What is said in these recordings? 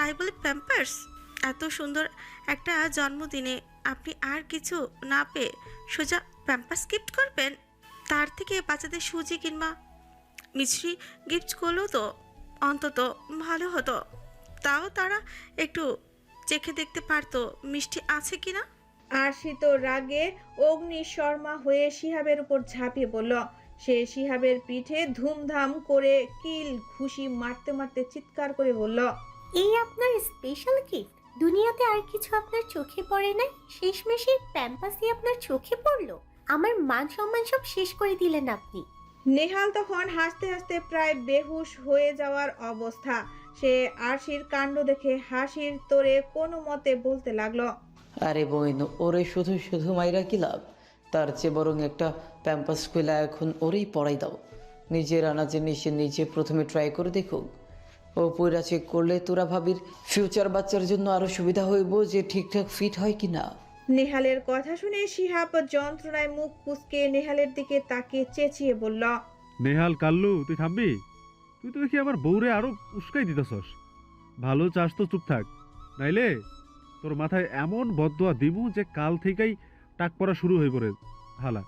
তাই বলে প্যাম্পার্স? এত সুন্দর একটা জন্মদিনে আপনি আর কিছু না পেয়ে সোজা প্যাম্পার্স গিফট করবেন? তার থেকে বাচ্চাদের সুজি কিংবা মিছরি গিফট করলেও তো অন্তত ভালো হতো। তাও তারা একটু চেখে দেখতে পারতো মিষ্টি আছে কিনা। আরশি তো রাগে অগ্নিশর্মা হয়ে শিহাবের উপর ঝাঁপিয়ে পড়ল। সে শিহাবের পিঠে ধুমধাম করে কিল ঘুষি মারতে মারতে চিৎকার করে বলল, এই আপনার স্পেশাল গিফট? দুনিয়াতে আর কিছু আপনার চোখে পড়ে নাই? শেষমেশে প্যাম্পাসই আপনার চোখে পড়লো? আমার মান সম্মান সব শেষ করে দিলেন আপনি। নেহাল তখন হাসতে হাসতে প্রায় বেহুশ হয়ে যাওয়ার অবস্থা। সে আরশির কাণ্ড দেখে হাসির তোড়ে কোনো মতে বলতে লাগলো, আরে বোন, ওরে শুধু শুধু মাইরা কি লাভ? তার চেয়ে বরং একটা প্যাম্পাস খুলে এখন ওরেই পড়াই দাও। নিজের আনা জিনিস নিজে প্রথমে ট্রাই করে দেখুক। ও পুরা চেক করলে তোরা ভাবির ফিউচার বাচ্চার জন্য আরও সুবিধা হইব যে ঠিকঠাক ফিট হয় কি না। নেহালের কথা শুনে শিহাব যন্ত্রণায় মুখ কুঁচকে নেহালের দিকে তাকিয়ে চেঁচিয়ে বলল, নেহাল কাল্লু, তুই থামবি? তুই তো দেখি আমার বউরে আরো উস্কাই দিতেছস। ভালো চাস তো চুপ থাক, নাইলে তোর মাথায় এমন বদদোয়া দিমু যে কাল থেকেই টাক পড়া শুরু হয়ে পড়ে। হালা।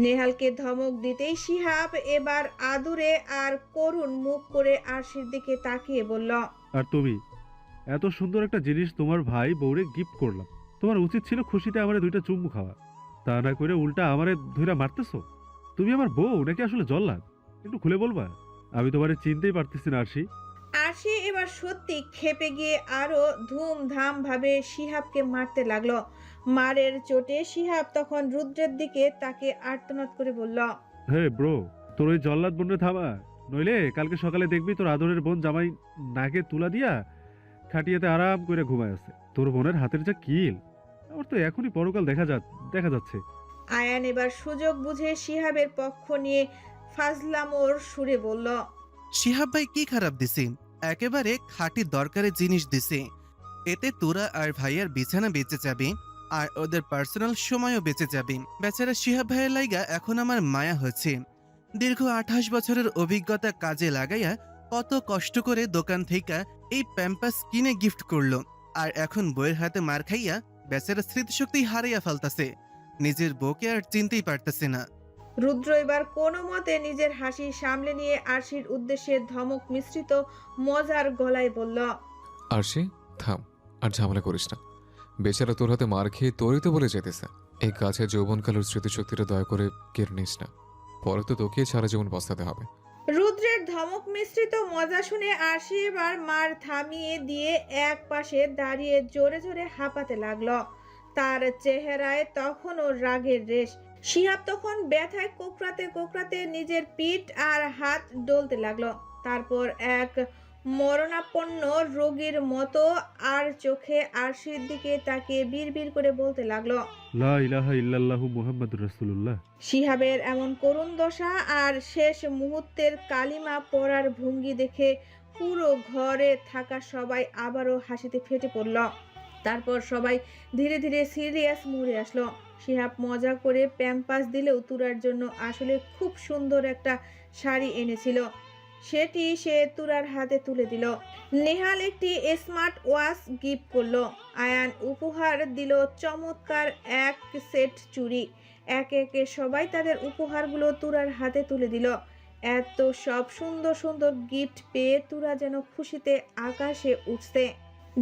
নেহালকে ধমক দিতেই শিহাব এবার আদুরে আর করুণ মুখ করে আরশির দিকে তাকিয়ে বলল, আর তুমি এত সুন্দর একটা জিনিস তোমার ভাই বউরে গিফট করলাম, তোমার উচিত ছিল খুশিতে আমারে দুইটা চুমু খাওয়া। তা না করে উল্টা আমারে ধইরা মারতেছো। তুমি আমার বউ নাকি আসলে জল্লাদ? একটু খুলে বলবা? আমি তোমারে চিনতেই পারতেছি না আরশি। আরশি এবার সত্যি ক্ষেপে গিয়ে আরো ধুমধাম ভাবে শিহাবকে মারতে লাগলো। মারের চোটে শিহাব তখন রুদ্রের দিকে তাকে আর্তনাদ করে বলল, হে ব্রো, তোর ওই জল্লাদ বোনরে থামা, নইলে কালকে সকালে দেখবি তোর আদরের বোন জামাই নাকে তুলা দিয়া খাটিয়াতে আরাম করে ঘুমায় আছে। তোর বোনের হাতের যা কিল, আমার তো এখনই পরকাল দেখা যাচ্ছে। আয়ান এবার সুযোগ বুঝে শিহাবের পক্ষ নিয়ে ফাজলামোর সুরে বলল, শিহাব ভাই কি খারাপ দিছে? একেবারে খাঁটি দরকারি জিনিস দিছে। এতে তোরা আর ভাইয়ার বিছানা বেঁচে যাবে, আর ওদের পার্সোনাল সময়ও বেঁচে যাবে। বেচারা শিহাব ভাইয়ের লাইগা এখন আমার মায়া হচ্ছে। দীর্ঘ 28 বছরের অভিজ্ঞতা কাজে লাগাইয়া কত কষ্ট করে দোকান থেকে এই প্যাম্পাস কিনে গিফট করলো, আর এখন বইয়ের হাতে মার খাইয়া বেচারা স্মৃতিশক্তি হারাইয়া ফেলতাছে। নিজের বউকে আর চিনতেই পারতেছে না। রুদ্র এবার কোনো মতে নিজের হাসি সামলে নিয়ে আরশির উদ্দেশ্যে ধমক মিশ্রিত মজার গলায় বলল, আরশি, থাম, আর ঝামেলা করিস না। বেচারা তোর হাতে মার খেয়ে তোরই তো বলে যেতেছে। এই গাছে যৌবনকালের স্মৃতিশক্তিটা দয়া করে কেড়ে নিস না, পরে তো তোকে সারা জীবন পস্তাতে হবে। রুদ্রের ধমক মিশ্রিত মজা শুনে আরশি এবার মার থামিয়ে দিয়ে এক পাশে দাঁড়িয়ে জোরে জোরে হাঁপাতে লাগলো। তার চেহারায় তখনও রাগের রেশ। শিহাব তখন ব্যথায় কোকড়াতে কোকড়াতে নিজের পিঠ আর হাত ডলতে লাগলো। তারপর এক মরণাপন্ন রোগীর মতো আর চোখে আরশির দিকে তাকিয়ে বিড়বিড় করে বলতে লাগলো, লা ইলাহা ইল্লাল্লাহু মুহাম্মাদুর রাসূলুল্লাহ। শিহাবের এমন করুণ দশা আর শেষ মুহূর্তের কালিমা পড়ার ভঙ্গি দেখে পুরো ঘরে থাকা সবাই আবারও হাসিতে ফেটে পড়ল। তারপর সবাই ধীরে ধীরে সিরিয়াস মুডে আসলো। শিহাব মজা করে প্যাম্পাস দিলেও তুরার জন্য আসলে খুব সুন্দর একটা শাড়ি এনেছিল, সেটি সে তুরার হাতে তুলে দিল। নেহাল একটি স্মার্ট ওয়াচ গিফট করলো। আয়ান উপহার দিল চমৎকার এক সেট চুড়ি। একে একে সবাই তাদের উপহারগুলো তুরার হাতে তুলে দিল। এত সব সুন্দর সুন্দর গিফট পেয়ে তুরা যেন খুশিতে আকাশে উঠছে।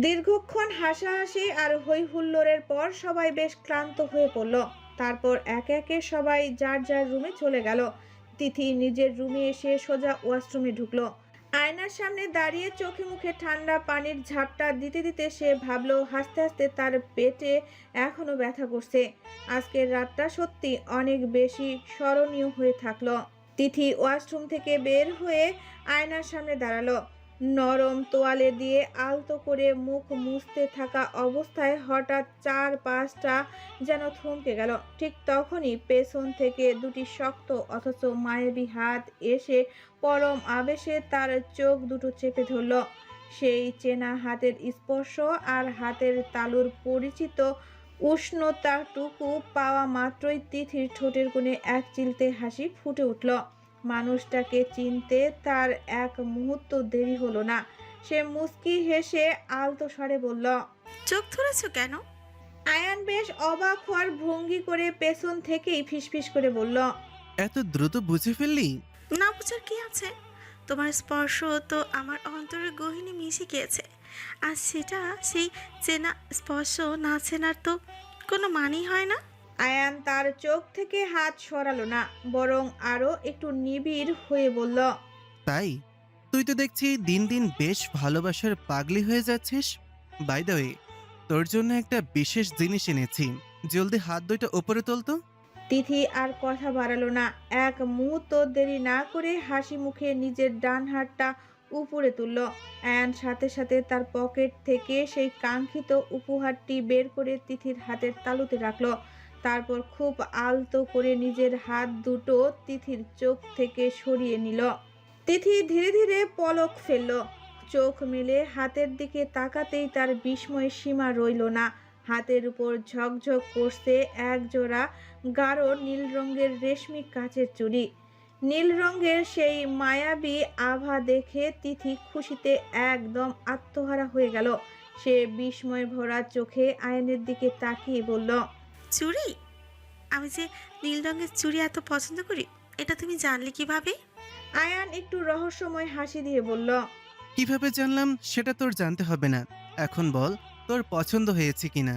দীর্ঘক্ষণ হাসাহাসি আর হই হুল্লোড়ের পর সবাই বেশ ক্লান্ত হয়ে পড়ল। তারপর একে একে সবাই যার যার রুমে চলে গেল। তিথি নিজের রুমে এসে সোজা ওয়াশরুমে ঢুকলো। আয়নার সামনে দাঁড়িয়ে চোখে মুখে ঠান্ডা পানির ঝাপটা দিতে দিতে সে ভাবলো হাসতে হাসতে তার পেটে এখনো ব্যথা করছে। আজকের রাতটা সত্যি অনেক বেশি স্মরণীয় হয়ে থাকলো। তিথি ওয়াশরুম থেকে বের হয়ে আয়নার সামনে দাঁড়ালো। নরম তোয়ালে দিয়ে আলতো করে মুখ মুছতে থাকা অবস্থায় হঠাৎ চার পাঁচটা যেন থমকে গেল। ঠিক তখনই পেছন থেকে দুটি শক্ত অথচ মায়াবী হাত এসে পরম আবেশে তার চোখ দুটো চেপে ধরল। সেই চেনা হাতের স্পর্শ আর হাতের তালুর পরিচিত উষ্ণতাটুকু পাওয়া মাত্রই তিথির ঠোঁটের কোণে এক চিলতে হাসি ফুটে উঠল। মানুষটাকে চিনতে তার এক মুহূর্ত দেরি হলো না। সে মুস্কি হেসে আলতো স্বরে বলল। চোখ ধরেছো কেন? আয়ান বেশ অবাক হওয়ার ভঙ্গি করে পেছন থেকেই ফিসফিস করে বলল। এত দ্রুত বুঝে ফেললি? না বুঝার কি আছে? তোমার স্পর্শ তো আমার অন্তরের গহিনী মিশে গিয়েছে, আর সেটা সেই চেনা স্পর্শ না চেনার তো কোনো মানেই হয় না। আয়ান তার চোখ থেকে হাত সরালো না, বরং আরো একটু নিবিড় হয়ে বলল। তাই? তুই তো দেখছি দিন দিন বেশ ভালোবাসার পাগলি হয়ে যাচ্ছিস। বাই দ্য ওয়ে, তোর জন্য একটা বিশেষ জিনিস এনেছি। জলদি হাত দুইটা ওপরে তোল তো। তিথি আর কথা বাড়ালো না, এক মুহূর্ত দেরি না করে হাসি মুখে নিজের ডান হাতটা উপরে তুলল। আয়ান সাথে সাথে তার পকেট থেকে সেই কাঙ্ক্ষিত উপহারটি বের করে তিথির হাতের তালুতে রাখলো। তারপর খুব আলতো করে নিজের হাত দুটো তিথির চোখ থেকে সরিয়ে নিল। তিথি ধীরে ধীরে পলক ফেলল। চোখ মেলে হাতের দিকে তাকাতেই তার বিস্ময়ের সীমা রইল না। হাতের উপর ঝকঝক করছে এক জোড়া গাঢ় নীল রঙের রেশমি কাচের চুড়ি। নীল রঙের সেই মায়াবী আভা দেখে তিথি খুশিতে একদম আত্মহারা হয়ে গেল। সে বিস্ময় ভরা চোখে আয়নের দিকে তাকিয়ে বলল। চুড়ি? আমি যে নীল রঙের চুড়ি এত পছন্দ করি, এটা তুমি জানলে কিভাবে? আয়ান একটু রহস্যময় হাসি দিয়ে বলল। কিভাবে জানলাম সেটা তোর জানতে হবে না। এখন বল তোর পছন্দ হয়েছে কিনা।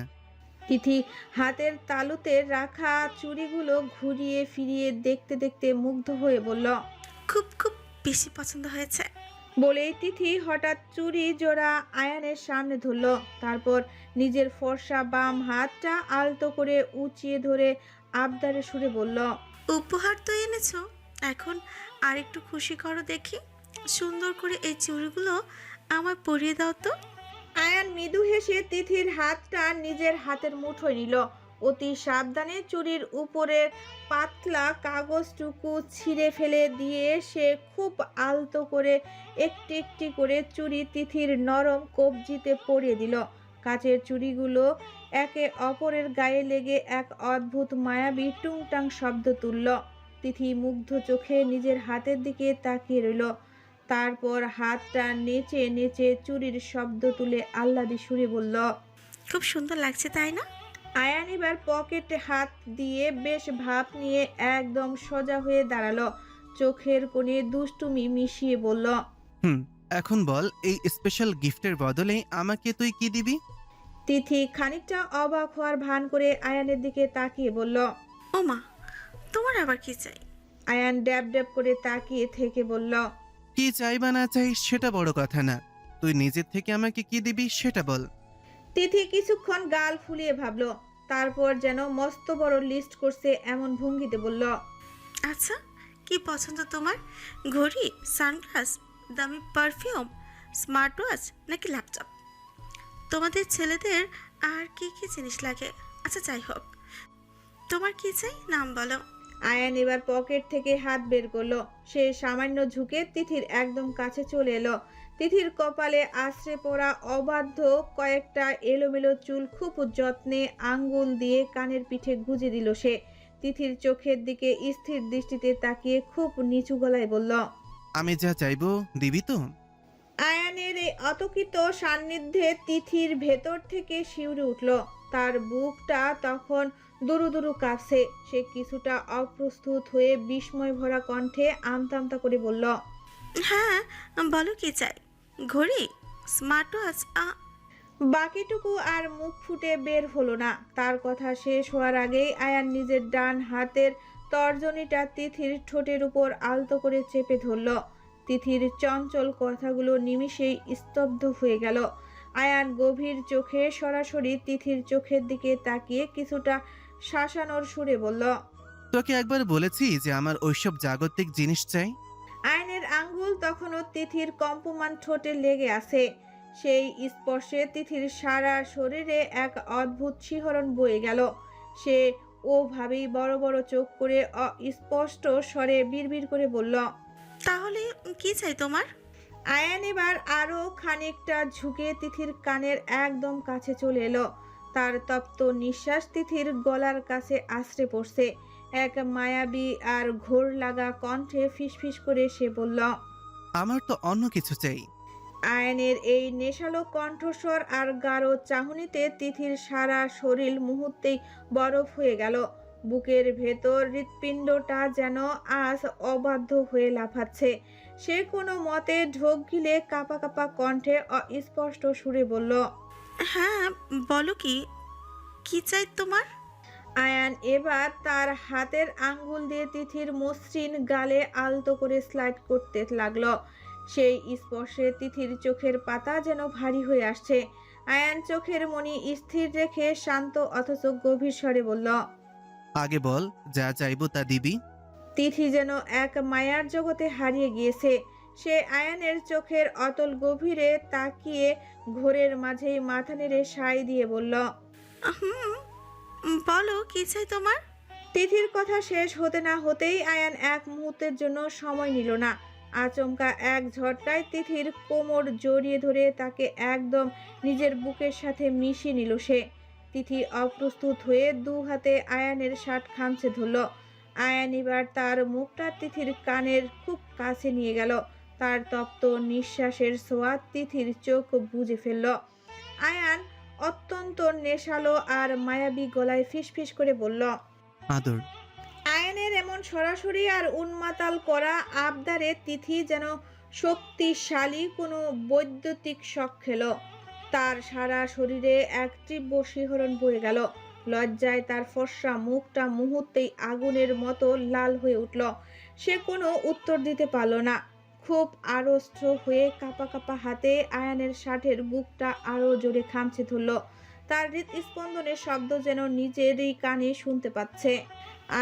তিথি হাতের তালুতে রাখা চুড়িগুলো ঘুরিয়ে ফিরিয়ে দেখতে দেখতে মুগ্ধ হয়ে বলল। খুব খুব বেশি পছন্দ হয়েছে। বলেই তিথি হঠাৎ চুড়ি জোড়া আয়ানের সামনে ধরল। তারপর নিজের ফর্সা বাম হাতটা আলতো করে উঁচিয়ে ধরে আবদারে সুরে বলল। উপহার তো এনেছো, এখন আর একটু খুশি করো দেখি। সুন্দর করে এই চুড়িগুলো আমার পরিয়ে দাও তো। আয়ান মৃদু হেসে তিথির হাতটা নিজের হাতের মুঠোয় নিল। অতি সাবধানে চুড়ির উপরের পাতলা কাগজটুকু ছিঁড়ে ফেলে দিয়ে সে খুব আলতো করে একটি একটি করে চুড়ি তিথির নরম কবজিতে পরিয়ে দিল। কাচের চুড়িগুলো একে অপরের গায়ে লেগে এক অদ্ভুত মায়াবী টুংটাং শব্দ তুলল। তিথি মুগ্ধ চোখে নিজের হাতের দিকে তাকিয়ে রইল। তারপর হাতটা নেচে নেচে চুড়ির শব্দ তুলে আহ্লাদি সুরে বলল। খুব সুন্দর লাগছে তাই না? আয়ান এবার পকেটে হাত দিয়ে বেশ ভাব নিয়ে একদম সোজা হয়ে দাঁড়ালো। চোখের কোণে দুষ্টুমি মিশিয়ে বলল। এখন বল এই স্পেশাল গিফটের বদলে আমাকে তুই কি দিবি? তিথি খানিকটা অবাক হওয়ার ভান করে আয়ানের দিকে তাকিয়ে বলল। ও মা, তোমার আবার কি চাই? আয়ান ড্যাব ড্যাব করে তাকিয়ে থেকে বলল। কি চাই বা না চাই সেটা বড় কথা না, তুই নিজের থেকে আমাকে কি দিবি সেটা বল। তিথি কিছুক্ষণ গাল ফুলিয়ে ভাবলো, তারপর যেন মস্ত বড় লিস্ট করছে এমন ভঙ্গিতে বলল। আচ্ছা, কি পছন্দ তোমার? ঘড়ি, সানগ্লাস, দামি পারফিউম, স্মার্ট ওয়াচ নাকি ল্যাপটপ? তোমাদের ছেলেদের আর কি কি জিনিস লাগে? আচ্ছা যাই হোক, তোমার কি চাই নাম বলো। আয়ান এবার পকেট থেকে হাত বের করলো। সে সামান্য ঝুঁকে তিথির একদম কাছে চলে এলো। তিথির কপালে আশ্রে পড়া অবাধ্য কয়েকটা এলোমেলো চুল খুব যত্নে আঙ্গুল দিয়ে কানের পিঠে গুজে দিল সে। তিথির চোখের দিকে স্থির দৃষ্টিতে তাকিয়ে খুব নিচু গলায় বলল। আমি যা চাইবো দিবি তো? আয়ানের এই অতর্কিত সান্নিধ্যে তিথির ভেতর থেকে শিউরে উঠল। তার বুকটা তখন দুরু দুরু কাঁপছে। সে কিছুটা অপ্রস্তুত হয়ে বিস্ময় ভরা কণ্ঠে আমতা আমতা করে বলল। হ্যাঁ বলো কি চাই। ঘড়ি, স্মার্ট ওয়াচ? বাকিটুকু আর মুখ ফুটে বের হলো না। তার কথা শেষ হওয়ার আগেই আয়ান নিজের ডান হাতের তর্জনীটা তিথির ঠোঁটের উপর আলতো করে চেপে ধরল। তিথির চঞ্চল কথাগুলো নিমিষেই স্তব্ধ হয়ে গেল। আয়ান গভীর চোখে সরাসরি তিথির চোখের দিকে তাকিয়ে কিছুটা শাসানোর সুরে বলল। তোকে একবার বলেছি যে আমার ওইসব জাগতিক জিনিস চাই। আয়নের আঙ্গুল তখনও তিথির কম্পমান ঠোঁটে লেগে আছে। সেই স্পর্শে তিথির সারা শরীরে এক অদ্ভুত শিহরণ বয়ে গেল। সে ওভাবেই বড় বড় চোখ করে অস্পষ্ট স্বরে বিড়বিড় করে বলল। তাহলে কি চাই তোমার? আয়ান এবার আরো খানিকটা ঝুঁকে তিথির কানের একদম কাছে চলে এলো। তার তপ্ত নিঃশ্বাস তিথির গলার কাছে আশ্রে পড়ছে। এক মায়াবী আর ঘোর লাগা কণ্ঠে ফিসফিস করে সে বলল। আমার তো অন্য কিছু চাই। আয়ানের এই নেশালো কণ্ঠস্বর আর গাঢ় চাহনিতে তিথির সারা শরীর মুহূর্তেই বরফ হয়ে গেল। বুকের ভেতর হৃৎপিণ্ডটা যেন আজ অবাধ্য হয়ে লাফাচ্ছে। সে কোনো মতে ঢোক গিলে কাঁপা কাঁপা কণ্ঠে অস্পষ্ট সুরে বলল, হ্যাঁ বলো, কি কি চাই তোমার? আয়ান এবার তার হাতের আঙ্গুল দিয়ে তিথির মসৃণ গালে আলতো করে স্লাইড করতে লাগলো। সেই স্পর্শে তিথির চোখের পাতা যেন ভারী হয়ে আসছে। আয়ান চোখের মনি স্থির রেখে শান্ত অথচ গভীর স্বরে বলল, আগে বল, যা চাইবো তা দিবি। তিথি যেন এক মায়ার জগতে হারিয়ে গিয়েছে। সে আয়ানের চোখের অতল গভীরে তাকিয়ে ঘোরের মাঝেই মাথা নেড়ে সায় দিয়ে বলল, হুম, বলো কি চাই তোমার? তিথির কথা শেষ হতে না হতেই আয়ান এক মুহূর্তের জন্য সময় নিল না। আচমকা এক ঝটকায় তিথির কোমর জড়িয়ে ধরে তাকে একদম নিজের বুকের সাথে মিশিয়ে নিল সে। তিথি অপ্রস্তুত হয়ে দু হাতে আয়ানের শার্ট খামচে ধরল। আয়ান এবার তার মুখটা তিথির কানের খুব কাছে নিয়ে গেল। তার তপ্ত নিঃশ্বাসের ছোঁয়া তিথির চোখ বুজে ফেলল। আয়ান অত্যন্ত নেশালো আর মায়াবী গলায় ফিসফিস করে বলল, আদর। আয়নের এমন সরাসরি আর উন্মাতাল করা আবদারে তিথি যেন শক্তিশালী কোনো বৈদ্যুতিক শক খেল। তার সারা শরীরে এক তীব্র শিহরণ বয়ে গেল। লজ্জায় তার ফর্সা মুখটা মুহূর্তেই আগুনের মতো লাল হয়ে উঠল। সে কোনো উত্তর দিতে পারল না। খুব আড়ষ্ট হয়ে কাঁপা কাঁপা হাতে আয়ানের শার্টের বুকটা আরো জোরে খামচে ধরল। তার হৃৎস্পন্দনের শব্দ যেন নিজেরই কানে শুনতে পাচ্ছে।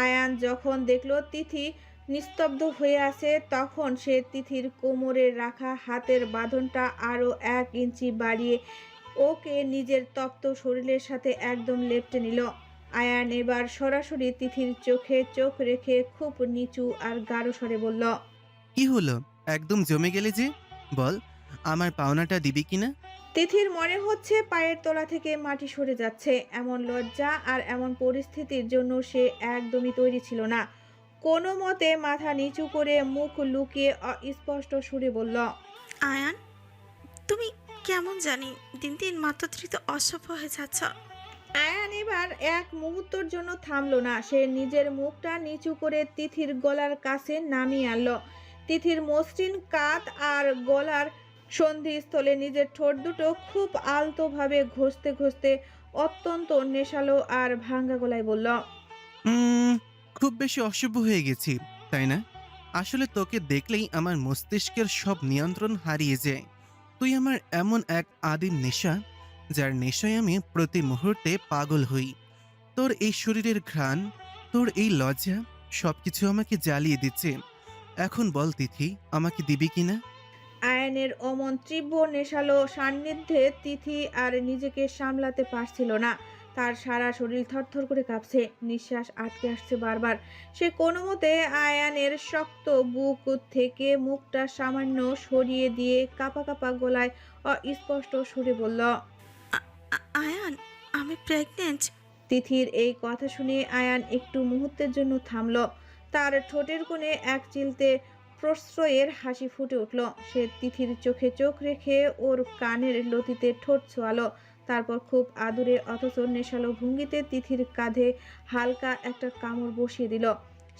আয়ান যখন দেখল তিথি নিস্তব্ধ হয়ে আছে, তখন সে তিথির কোমরে রাখা হাতের বাঁধনটা আরো 1 ইঞ্চি বাড়িয়ে ওকে নিজের তপ্ত শরীরের সাথে একদম লেপ্টে নিল। আয়ান এবার সরাসরি তিথির চোখে চোখ রেখে খুব নিচু আর গাঢ় স্বরে বলল, কি হলো, একদম জমে গেলে যে? বল, আমার পাওনাটা দিবি কিনা? তিথির মনে হচ্ছে পায়ের তলা থেকে মাটি সরে যাচ্ছে। এমন লজ্জা আর এমন পরিস্থিতির জন্য সে একদমই তৈরি ছিল না। কোনো মতে মাথা নিচু করে মুখ লুকিয়ে অস্পষ্ট সুরে বলল, আয়ান, তুমি কেমন জানি দিন দিন মাত্রাতিরিক্ত অসভ্য হয়ে যাচ্ছ। আয়ান এবার এক মুহূর্তের জন্য থামলো না। সে নিজের মুখটা নিচু করে তিথির গলার কাছে নামিয়ে আনলো। তিথির মসৃণ কাঁধ আর গলার সন্ধিস্থলে নিজের ঠোঁট দুটো খুব আলতোভাবে ঘষতে ঘষতে অত্যন্ত নেশালো আর ভাঙ্গা গলায় বলল, খুব বেশি অশুভ হয়ে গেছি, তাই না? আসলে তোকে দেখলেই আমার মস্তিষ্কের সব নিয়ন্ত্রণ হারিয়ে যায়। তুই আমার এমন এক আদিম নেশা, যার নেশায় আমি প্রতি মুহূর্তে পাগল হই। তোর এই শরীরের ঘ্রাণ, তোর এই লজ্জা, সবকিছু আমাকে জ্বালিয়ে দিচ্ছে। এখন বল তিথি, আমাকে দিবি কিনা? আয়নের অমন তীব্র নেশালো সান্নিধ্যে তিথি আর নিজেকে সামলাতে পারছিল না। তার সারা শরীর থরথর করে কাঁপছে, নিঃশ্বাস আটকে আসছে বারবার। সে কোনো মতে আয়ানের শক্ত বুক থেকে মুখটা সামান্য সরিয়ে দিয়ে কাঁপা কাঁপা গলায় অস্পষ্ট সুরে বলল, আয়ান, আমি প্রেগনেন্ট। তিথির এই কথা শুনে আয়ান একটু মুহূর্তের জন্য থামল। তার ঠোঁটের কোণে এক চিলতে প্রশ্রয়ের হাসি ফুটে উঠল। সে তিথির চোখে চোখ রেখে ওর কানের লতিতে ঠোঁট ছোঁয়ালো। তারপর খুব আদুরে অথচ নেশালো ভঙ্গিতে তিথির কাঁধে হালকা একটা কামড় বসিয়ে দিল।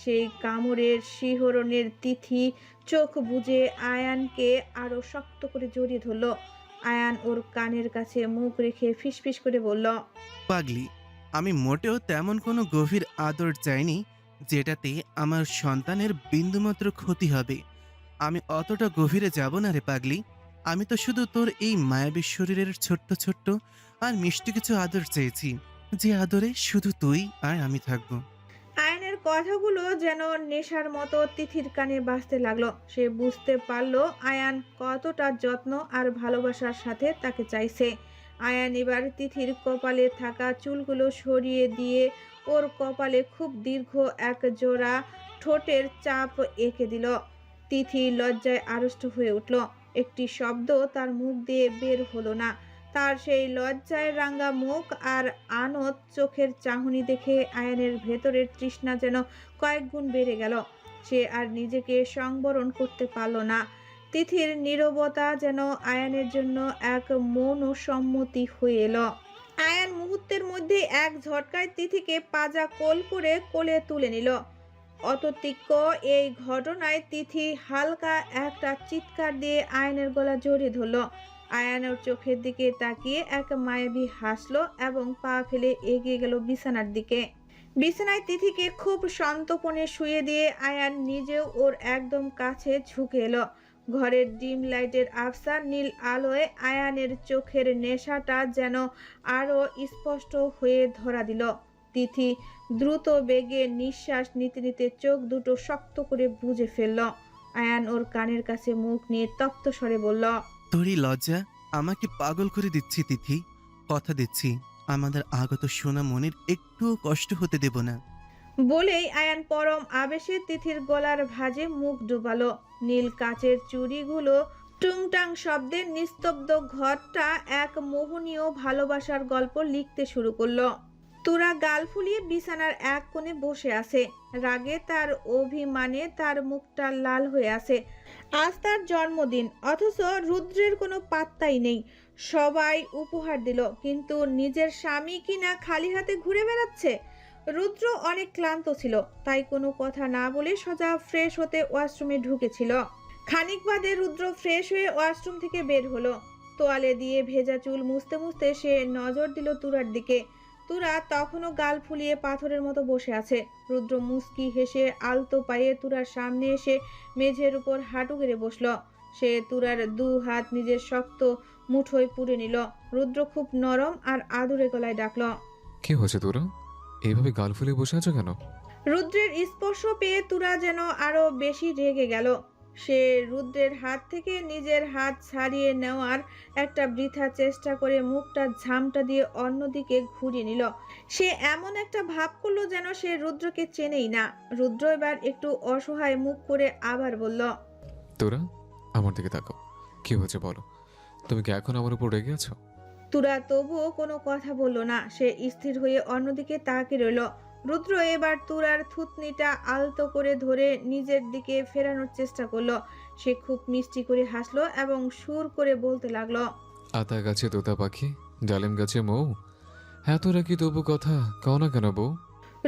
সেই কামড়ের শিহরণের তিথি চোখ বুজে আয়ানকে আরো শক্ত করে জড়িয়ে ধরল। আয়ান ওর কানের কাছে মুখ রেখে ফিসফিস করে বলল, পাগলি, আমি মোটেও তেমন কোনো গভীর আদর চাইনি যেটাতে আমার সন্তানের বিন্দুমাত্র ক্ষতি হবে। আমি অতটা গভীরে যাব না রে পাগলি। আমি তো শুধু তোর এই মায়াবী শরীরের ছোট্ট ছোট্ট আর মিষ্টি কিছু আদর চেয়েছি, যে আদরে শুধু তুই আর আমি থাকবো। আয়নের কথাগুলো যেন নেশার মতো তিথির কানে বাজতে লাগলো। সে বুঝতে পারলো আয়ান কতটা যত্ন আর ভালোবাসার সাথে তাকে চাইছে। আয়ান এবার তিথির কপালে থাকা চুলগুলো সরিয়ে দিয়ে ওর কপালে খুব দীর্ঘ এক জোড়া ঠোঁটের চাপ এঁকে দিল। তিথি লজ্জায় আড়ষ্ট হয়ে উঠল। একটি শব্দ তার মুখ দিয়ে বের হলো না। তার সেই লজ্জায় রাঙা মুখ আর আনত চোখের চাহনি দেখে আয়ানের ভেতরের তৃষ্ণা যেন কয়েক গুণ বেড়ে গেল। সে আর নিজেকে সংবরণ করতে পারল না। তিথির নীরবতা যেন আয়ানের জন্য এক মৌন সম্মতি হয়ে এলো। আয়ান মুহূর্তের মধ্যে এক ঝটকায় তিথিকে পাজা কোল করে কোলে তুলে নিল। অতর্কিত এই ঘটনায় তিথি হালকা একটা চিৎকার দিয়ে আয়ানের গলা জড়িয়ে ধরল। আয়ানের চোখের দিকে তাকিয়ে এক মায়াবী হাসলো এবং পা ফেলে এগিয়ে গেল বিছানার দিকে। বিছানায় তিথিকে খুব সন্তর্পণে শুয়ে দিয়ে আয়ান নিজেও ওর একদম কাছে ঝুঁকে এলো। ঘরের ডিম লাইটের আবছা নীল আলোয় আয়ানের চোখের নেশাটা যেন আরো স্পষ্ট হয়ে ধরা দিল। তিথি দ্রুত বেগে নিঃশ্বাস নিতে নিতে চোখ দুটো শক্ত করে বুজে ফেলল। আয়ান ওর কানের কাছে মুখ নিয়ে তপ্ত স্বরে বলল, তোরই লজ্জা আমাকে পাগল করে দিচ্ছি তিথি। কথা দিচ্ছি আমাদের আগত সোনা মনের একটুও কষ্ট হতে দেব না। বলেই আয়ান পরম আবেশে তিথির গলার ভাঁজে মুখ ডুবালো। নীল কাচের চুড়িগুলো টুংটাং শব্দে নিস্তব্ধ ঘরটা এক মোহনীয় ভালোবাসার গল্প লিখতে শুরু করলো। তুরা গাল ফুলিয়ে বিছানার এক কোণে বসে আছে। রাগে তার অভিমানে তার মুখটা লাল হয়ে আছে। আজ তার জন্মদিন, অথচ রুদ্রের কোনো পাত্তাই নেই। সবাই উপহার দিল, কিন্তু নিজের স্বামী কিনা খালি হাতে ঘুরে বেড়াচ্ছে। রুদ্র অনেক ক্লান্ত ছিল, তাই কোনো কথা না বলে সোজা ফ্রেশ হতে ওয়াশরুমে ঢুকেছিল। খানিক বাদে রুদ্র ফ্রেশ হয়ে ওয়াশরুম থেকে বের হলো। তোয়ালে দিয়ে ভেজা চুল মুছতে মুছতে সে নজর দিল তুরার দিকে। তুরা তখনও গাল ফুলিয়ে পাথরের মতো বসে আছে। রুদ্র মুস্কি হেসে আলতো পায়ে তুরার সামনে এসে মেঝের উপর হাঁটু গেড়ে বসল। সে তুরার দু হাত নিজের শক্ত মুঠোয় পুড়ে নিল। রুদ্র খুব নরম আর আদুরে গলায় ডাকল, কি হয়েছে তোরা? এইভাবে গাল ফুলিয়ে বসে আছো কেন? রুদ্রের স্পর্শ পেয়ে তুরা যেন আরো বেশি রেগে গেল। সে রুদ্রের হাত থেকে নিজের হাত ছাড়িয়ে নেওয়ার একটা বৃথা চেষ্টা করে মুখটা ঝামটা দিয়ে অন্যদিকে ঘুরিয়ে নিল। সে এমন একটা ভাব করলো যেন সে রুদ্রকে চেনেই না। রুদ্র এবার একটু অসহায় মুখ করে আবার বলল, তোরা আমার দিকে তাকাও, কি হয়েছে বলো? তুমি কি এখন আমার উপর রেগে আছো? তুরা তবুও কোনো কথা বলল না। সে স্থির হয়ে অন্যদিকে তাকিয়ে রইল। রুদ্র এবার তুরার থুতনিটা আলতো করে ধরে নিজের দিকে ফেরানোর চেষ্টা করলো। সে খুব মিষ্টি করে হাসলো এবং সুর করে বলতে লাগলো, আতা গাছে তোতা পাখি, ডালিম গাছে মৌ, হ্যাঁ তোরা কি তবু কথা কও না কেন বউ?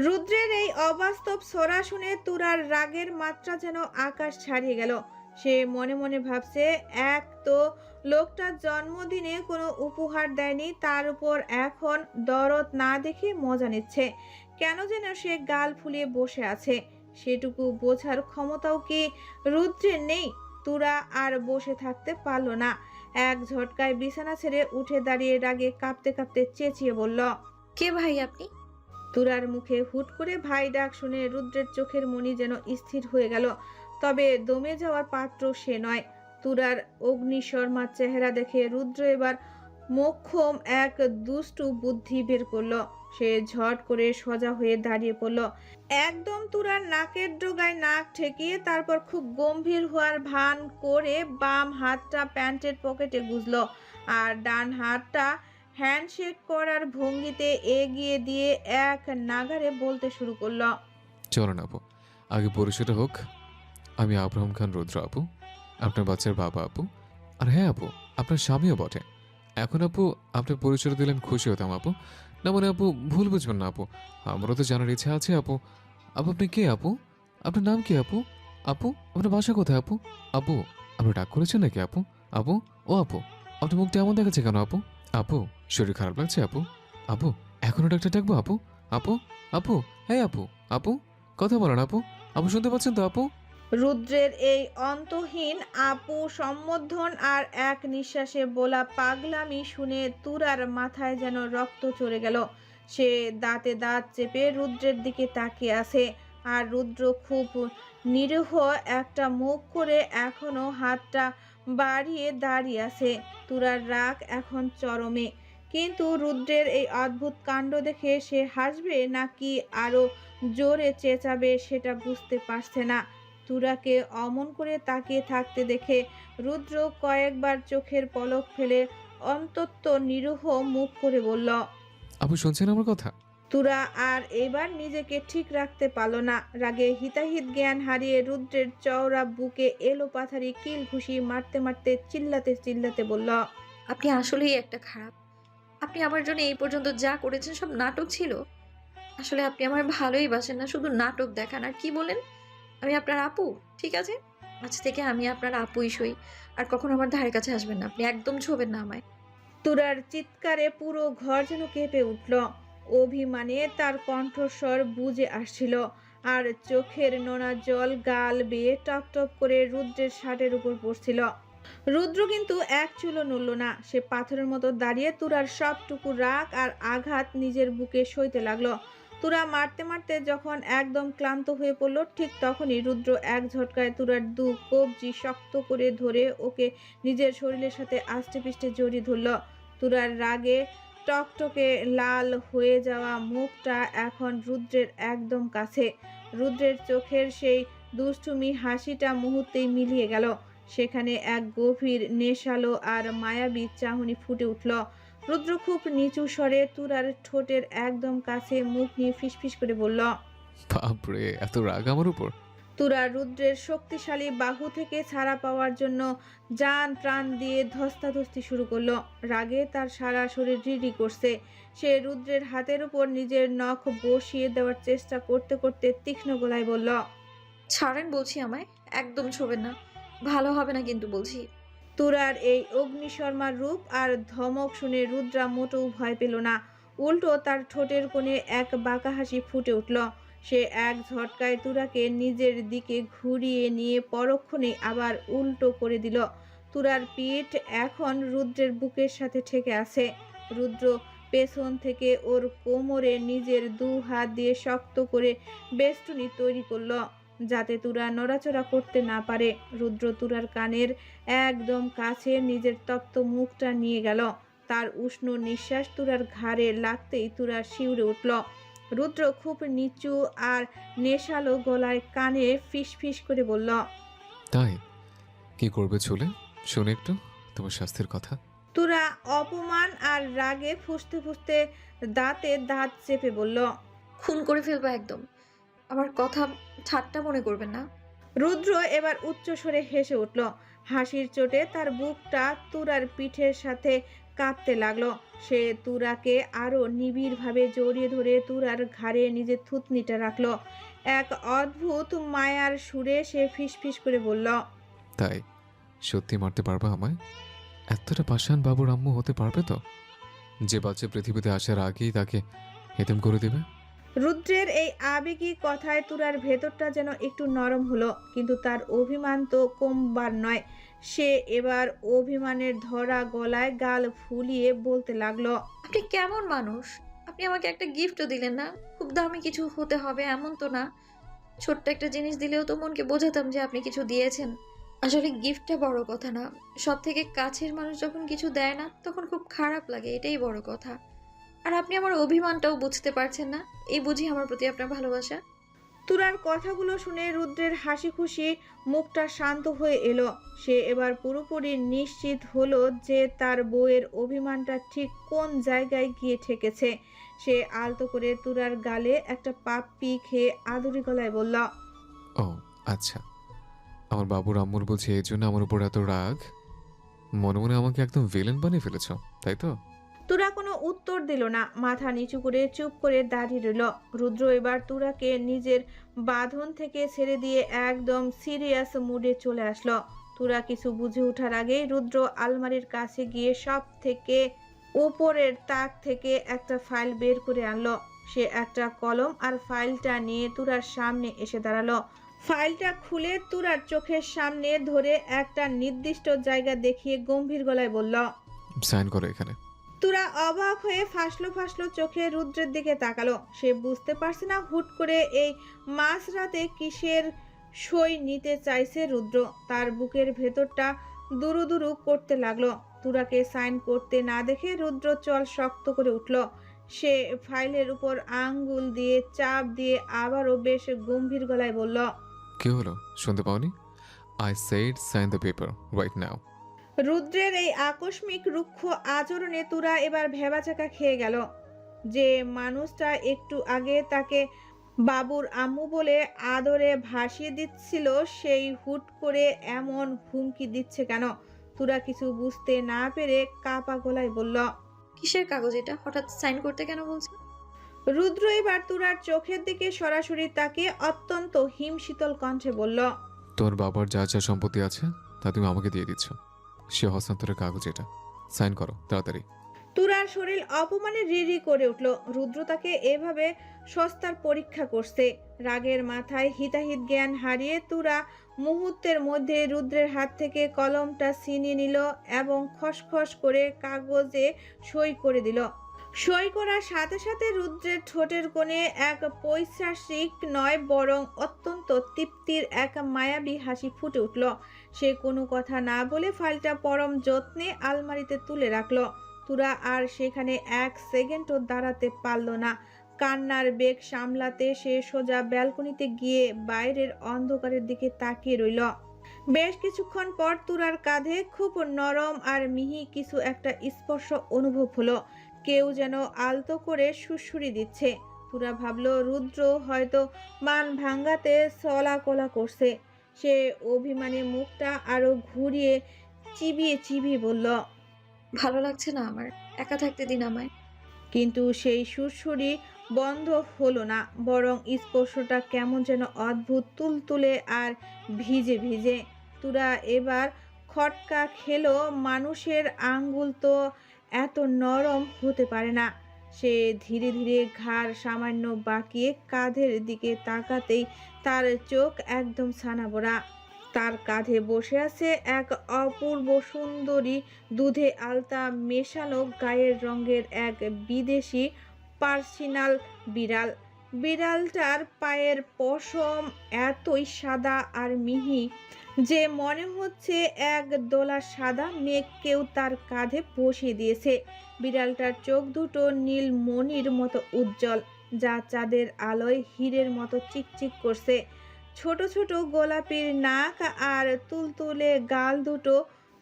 রুদ্রের এই অবাস্তব ছড়া শুনে তুরার রাগের মাত্রা যেন আকাশ ছাড়িয়ে গেল। সে মনে মনে ভাবছে, এক তো লোকটার জন্মদিনে কোনো উপহার দেয়নি, তার উপর এখন দরদ না দেখে মজা নিচ্ছে। কেন যেন সে গাল ফুলিয়ে বসে আছে। সেটুকু বোঝার ক্ষমতাও কি রুদ্রের নেই? তুরা আর বসে থাকতে পারল না। এক ঝটকায় বিছানা ছেড়ে উঠে দাঁড়িয়ে রাগে কাঁপতে কাঁপতে চেঁচিয়ে বলল, কে ভাই আপনি? তুরার মুখে হুট করে ভাই ডাক শুনে রুদ্রের চোখের মণি যেন স্থির হয়ে গেল। তবে দমে যাওয়ার পাত্র সে নয়। তুরার অগ্নিশর্মার চেহারা দেখে রুদ্র এবার মোক্ষম এক দুষ্টু বুদ্ধি বের করলো। সে ঝট করে সোজা হয়ে দাঁড়িয়ে পড়ল। একদম তুরার নাকের ডগায় নাক ঠেকিয়ে তারপর খুব গম্ভীর হওয়ার ভান করে বাম হাতটা প্যান্টের পকেটে গুজলো আর ডান হাতটা হ্যান্ডশেক করার ভঙ্গিতে এগিয়ে দিয়ে এক নাগারে বলতে শুরু করলো, চলো না আপু, আগে পরিচয়টা হোক। আমি আব্রাহাম খান রুদ্র আপু, আপনার বাচ্চার বাবা আপু। আর হ্যাঁ আপু, আপনার স্বামীও বটে। এখন আপু আপনার পরিচয় দিলে আমি খুশি হতাম আপু। না মানে আপু ভুল বুঝবেন না আপু, আমারও তো জানার ইচ্ছা আছে আপু। আপু আপনি কে আপু? আপনার নাম কি আপু? আপু আপনার বাসা কোথায় আপু? আপু আপনি ডাক করেছেন নাকি আপু? আপু ও আপু, আপনার মুখটা এমন দেখাচ্ছে কেন আপু? আপু শরীর খারাপ লাগছে আপু? আপু এখনো ডাক্তার ডাকবো আপু? আপু আপু হ্যাঁ আপু, আপু কথা বলেন আপু, আপু শুনতে পাচ্ছেন তো আপু? রুদ্রের এই অন্তহীন আপু সম্বোধন আর এক নিঃশ্বাসে বলা পাগলামি শুনে তুরার মাথায় যেন রক্ত চড়ে গেল। সে দাঁতে দাঁত চেপে রুদ্রের দিকে তাকিয়ে আছে। আর রুদ্র খুব নিরীহ একটা মুখ করে এখনো হাতটা বাড়িয়ে দাঁড়িয়ে আছে। তুরার রাগ এখন চরমে, কিন্তু রুদ্রের এই অদ্ভুত কাণ্ড দেখে সে হাসবে নাকি আরো জোরে চেঁচাবে সেটা বুঝতে পারছে না। তুরাকে অমন করে তাকিয়ে থাকতে দেখে রুদ্র কয়েকবার চোখের পলক ফেলে অন্তত নিরীহ মুখ করে বলল, আপু শুনছেন আমার কথা? তুরা আর এবার নিজেকে ঠিক রাখতে পারল না। রাগে হিতাহিত জ্ঞান হারিয়ে রুদ্রের চওড়া বুকে এলো পাথারি কিল ঘুষি মারতে মারতে চিল্লাতে চিল্লাতে বলল, আপনি আসলেই একটা খারাপ। আপনি আমার জন্য এই পর্যন্ত যা করেছেন সব নাটক ছিল। আসলে আপনি আমার ভালোই বাসেন না, শুধু নাটক দেখান। আর কি বলেন আমি আপনার আপু? ঠিক আছে, আজ থেকে আমি আপনার আপুই সই। আর কখনো আমার ধারে কাছে আসবেন না, আপনি একদম ছোবেন না আমায়। তুরার চিৎকারে পুরো ঘর যেন কেঁপে উঠল। অভিমানে তার কণ্ঠস্বর বুঝে আসছিল, আর চোখের নোনা জল গাল বেয়ে টপ টপ করে রুদ্রের শার্টের উপর পড়ছিল। রুদ্র কিন্তু এক চুলও নড়ল না। সে পাথরের মতো দাঁড়িয়ে তুরার সবটুকু রাগ আর আঘাত নিজের বুকে সইতে লাগলো। তুরা মারতে মারতে যখন একদম ক্লান্ত হয়ে পড়ল, ঠিক তখনই রুদ্র এক ঝটকায় তুরার দু কবজি শক্ত করে ধরে ওকে নিজের শরীরের সাথে আষ্টে পিষ্টে জড়িয়ে ধরল। তুরার রাগে টকটকে লাল হয়ে যাওয়া মুখটা এখন রুদ্রের একদম কাছে। রুদ্রের চোখের সেই দুষ্টুমি হাসিটা মুহূর্তেই মিলিয়ে গেল। সেখানে এক গভীর নেশালো আর মায়াবী চাহনি ফুটে উঠল। রুদ্র খুব নিচু স্বরে তুরার ঠোঁটের একদম কাছে মুখ নিয়ে ফিসফিস করে বলল, বাপরে, এত রাগ আমার উপর? তুরা রুদ্রের শক্তিশালী বাহু থেকে ছাড়া পাওয়ার জন্য জান প্রাণ দিয়ে ধস্তাধস্তি শুরু করলো। রাগে তার সারা শরীর রিডি করছে। সে রুদ্রের হাতের উপর নিজের নখ বসিয়ে দেওয়ার চেষ্টা করতে করতে তীক্ষ্ণ গলায় বলল, ছাড়েন বলছি আমায়, একদম ছোবেন না, ভালো হবে না কিন্তু বলছি। তুরার এই অগ্নিশর্মার রূপ আর ধমক শুনে রুদ্রা মোটেও ভয় পেল না। উল্টো তার ঠোঁটের কোণে এক বাঁকা হাসি ফুটে উঠল। সে এক ঝটকায় তুরাকে নিজের দিকে ঘুরিয়ে নিয়ে পরক্ষণেই আবার উল্টো করে দিল। তুরার পিঠ এখন রুদ্রের বুকের সাথে ঠেকে আছে। রুদ্র পেছন থেকে ওর কোমরে নিজের দু হাত দিয়ে শক্ত করে বেষ্টনী তৈরি করলো, যাতে তুরা নড়াচড়া করতে না পারে। রুদ্র তুরার কানের একদম কাছে নিজের তপ্ত মুখটা নিয়ে গেল। তার উষ্ণ নিঃশ্বাস তুরার ঘাড়ে লাগতেই তুরা শিউরে উঠল। রুদ্র খুব নিচু আর নেশালো গলায় কানে ফিসফিস করে বলল, তাই কি করবে চলে? শুনে একটু তোমার স্বাস্থ্যের কথা। তুরা অপমান আর রাগে ফুঁসতে ফুঁসতে দাঁতে দাঁত চেপে বলল, খুন করে ফেলবো একদম, আমার কথা ঠাট্টা মনে করবেন না। রুদ্র এবার উচ্চস্বরে হেসে উঠল। হাসির চোটে তার বুকটা তুরার পিঠের সাথে কাঁপতে লাগলো। সে তুরাকে আরো নিবিড়ভাবে জড়িয়ে ধরে তুরার ঘাড়ে নিজের থুতনিটা রাখলো। এক অদ্ভুত মায়ার সুরে সে ফিসফিস করে বলল, তাই সত্যি মারতে পারবে আমায়? এতটা পাষাণ বাবুর আম্মু হতে পারবে তো, যে বাচ্চা পৃথিবীতে আসার আগেই তাকে হেতেম করে দেবে? রুদ্রের এই আবেগী কথায় তুরার ভেতরটা যেন একটু নরম হলো, কিন্তু তার অভিমান তো কমবার নয়। সে এবার অভিমানের ধরা গলায় গাল ফুলিয়ে বলতে লাগলো, আপনি কেমন মানুষ? আপনি আমাকে একটা গিফটও দিলেন না। খুব দামি কিছু হতে হবে এমন তো না, ছোট্ট একটা জিনিস দিলেও তো মনকে বোঝাতাম যে আপনি কিছু দিয়েছেন। আসলে গিফটটা বড় কথা না, সব থেকে কাছের মানুষ যখন কিছু দেয় না তখন খুব খারাপ লাগে, এটাই বড় কথা। আর আপনি আমার অভিমানটাও বুঝতে পারছেন না, এই বুঝি আমার প্রতি আপনার ভালোবাসা। তুরার কথাগুলো শুনে রুদ্রের হাসি খুশি মুখটা শান্ত হয়ে এলো। সে এবার পুরোপুরি নিশ্চিত হলো যে তার বউয়ের অভিমানটা ঠিক কোন জায়গায় গিয়ে ঠেকেছে। সে আলতো করে তুরার গালে একটা পাপ্পি খেয়ে আদুরি গলায় বলল, ও আচ্ছা, আমার বাবুর আম্মুর বলছে এই জন্য আমার উপর এত রাগ? মনে মনে আমাকে একদম ভিলেন বানিয়ে ফেলেছ, তাই তো? তুরা কোনো উত্তর দিল না, মাথা নিচু করে চুপ করে দাঁড়িয়ে রইল। রুদ্র এবার তুরাকে নিজের বাঁধন থেকে ছেড়ে দিয়ে একদম সিরিয়াস মুডে চলে আসলো। তুরা কিছু বুঝে ওঠার আগেই রুদ্র আলমারির কাছে গিয়ে সব থেকে উপরের তাক থেকে একটা ফাইল বের করে আনলো। সে একটা কলম আর ফাইলটা নিয়ে তুরার সামনে এসে দাঁড়ালো। ফাইলটা খুলে তুরার চোখের সামনে ধরে একটা নির্দিষ্ট জায়গা দেখিয়ে গম্ভীর গলায় বলল, সাইন করো এখানে। তুরা অবাক হয়ে ফাসলো ফাসলো চোখে রুদ্রের দিকে তাকালো। সে বুঝতে পারছে না হুট করে এই মাঝরাতে কিসের সই নিতে চাইছে রুদ্র। তার বুকের ভেতরটা দুরু দুরু করতে লাগলো। তুরাকে সাইন করতে না দেখে রুদ্র চল শক্ত করে উঠল। সে ফাইলের উপর আঙ্গুল দিয়ে চাপ দিয়ে আবারও বেশ গম্ভীর গলায় বলল, কি হলো, শুনতে পাওনি? I said sign the paper right now. রুদ্রের এই আকস্মিক রুক্ষ আচরণে তুরা এবার ভেবাচাকা খেয়ে গেল। যে মানুষটা একটু আগে তাকে বাবুর আম্মু বলে আদরে ভাসিয়ে দিচ্ছিল সেই হুট করে এমন হুমকি দিচ্ছে কেন? তুরা কিছু বুঝতে না পেরে কাপা গলায় বলল। কিসের কাগজ এটা? হঠাৎ সাইন করতে কেন বলছেন? রুদ্র এবার তুরার চোখের দিকে সরাসরি তাকিয়ে অত্যন্ত হিমশীতল কণ্ঠে বলল। তোর বাবার যা যা সম্পত্তি আছে তা তুমি আমাকে দিয়ে দিচ্ছ। সে হস্তান্তরের কাগজ এটা। সাইন করো তাড়াতাড়ি। তুরার শরীর অপমানে রিরি করে উঠল। রুদ্র তাকে এভাবে সস্তার পরীক্ষা করছে। রাগের মাথায় হিতাহিত জ্ঞান হারিয়ে তুরা মুহূর্তের মধ্যে রুদ্রের হাত থেকে কলমটা ছিনিয়ে নিল এবং খসখস করে কাগজে সই করে দিল। সই করার সাথে সাথে রুদ্রের ঠোঁটের কোণে এক পৈশাচিক নয় বরং অত্যন্ত তৃপ্তির এক মায়াবী হাসি ফুটে উঠল। সে কোনো কথা না বলে ফাইলটা পরম যত্নে আলমারিতে তুলে রাখলো। তুরা আর সেখানে এক সেকেন্ডও দাঁড়াতে পারল না। কান্নার বেগ সামলাতে সে সোজা ব্যালকনিতে গিয়ে বাইরের অন্ধকারের দিকে তাকিয়ে রইল। বেশ কিছুক্ষণ পর তুরার কাঁধে খুব নরম আর মিহি কিছু একটা স্পর্শ অনুভব হলো। কেউ যেন আলতো করে সুড়সুড়ি দিচ্ছে। তুরা ভাবল রুদ্র হয়তো মান ভাঙ্গাতে চলাকলা করছে। সে অভিমানে মুখটা আরো ঘুরিয়ে চিবিয়ে চিবিয়ে বলল, ভালো লাগছে না আমার, একা থাকতে দিন আমায়। কিন্তু সেই সুরসুরি বন্ধ হলো না, বরং স্পর্শটা কেমন যেন অদ্ভুত তুলতুলে আর ভিজে ভিজে। তুরা এবার খটকা খেলো, মানুষের আঙ্গুল তো এত নরম হতে পারে না। সে ধীরে ধীরে ঘাড় সামান্য বাঁকিয়ে কাঁধের দিকে তাকাতেই তার চোখ একদম ছানাবড়া। তার কাঁধে বসে আছে এক অপূর্ব সুন্দরী দুধে আলতা মেশানো গায়ের রঙের এক বিদেশি পার্সিয়ান বিড়াল। বিড়ালটার পায়ের পশম এতই সাদা আর মিহি যে মনে হচ্ছে এক দোলা সাদা মেঘ কেউ তার কাঁধে বসিয়ে দিয়েছে। বিড়ালটার চোখ দুটো নীল মণির মতো উজ্জ্বল, যা চাঁদের আলোয় হীরের মতো চিকচিক করছে। ছোট ছোট গোলাপির নাক আর তুলতুলে গাল দুটো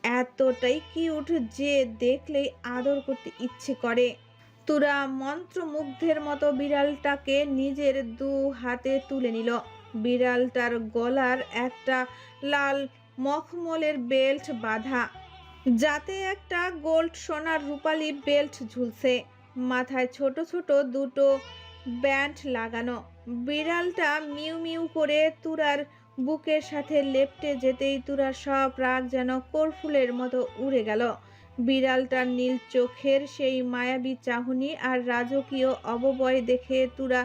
এতটাই কিউট যে দেখলেই আদর করতে ইচ্ছে করে। তুরা মন্ত্রমুগ্ধের মতো বিড়ালটাকে নিজের দু হাতে তুলে নিল। বিড়ালটার গলার একটা লাল মখমলের বেল্ট বাঁধা, যাতে একটা গোল্ড সোনার রূপালি বেল্ট ঝুলছে। মাথায় ছোট ছোট দুটো ব্যান্ড লাগানো। বিড়ালটা মিউ মিউ করে তুরার বুকের সাথে লেপ্টে যেতেই তুরার সব রাগ যেন কর্ফুলের মতো উড়ে গেল। বিড়ালটার নীল চোখের সেই মায়াবী চাহনি আর রাজকীয় অববয় দেখে তুরা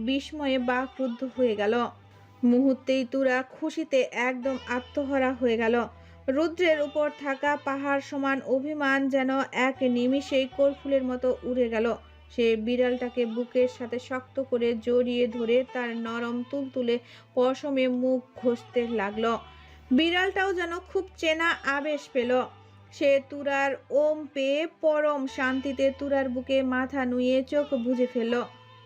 বিস্ময়ে বাকরুদ্ধ হয়ে গেল। মুহূর্তেই তুরা খুশিতে একদম আত্মহারা হয়ে গেল। রুদ্রের উপর থাকা পাহাড় সমান অভিমান যেন এক নিমিষেই কর্ফুলের মতো উড়ে গেল। সে বিড়ালটাকে বুকের সাথে শক্ত করে জড়িয়ে ধরে তার নরম তুলতুলে পশমে মুখ ঘষতে লাগলো। বিড়ালটাও যেন খুব চেনা আবেশ পেল। সে তুরার ওম পেয়ে পরম শান্তিতে তুরার বুকে মাথা নুয়ে চোখ বুজে ফেলল।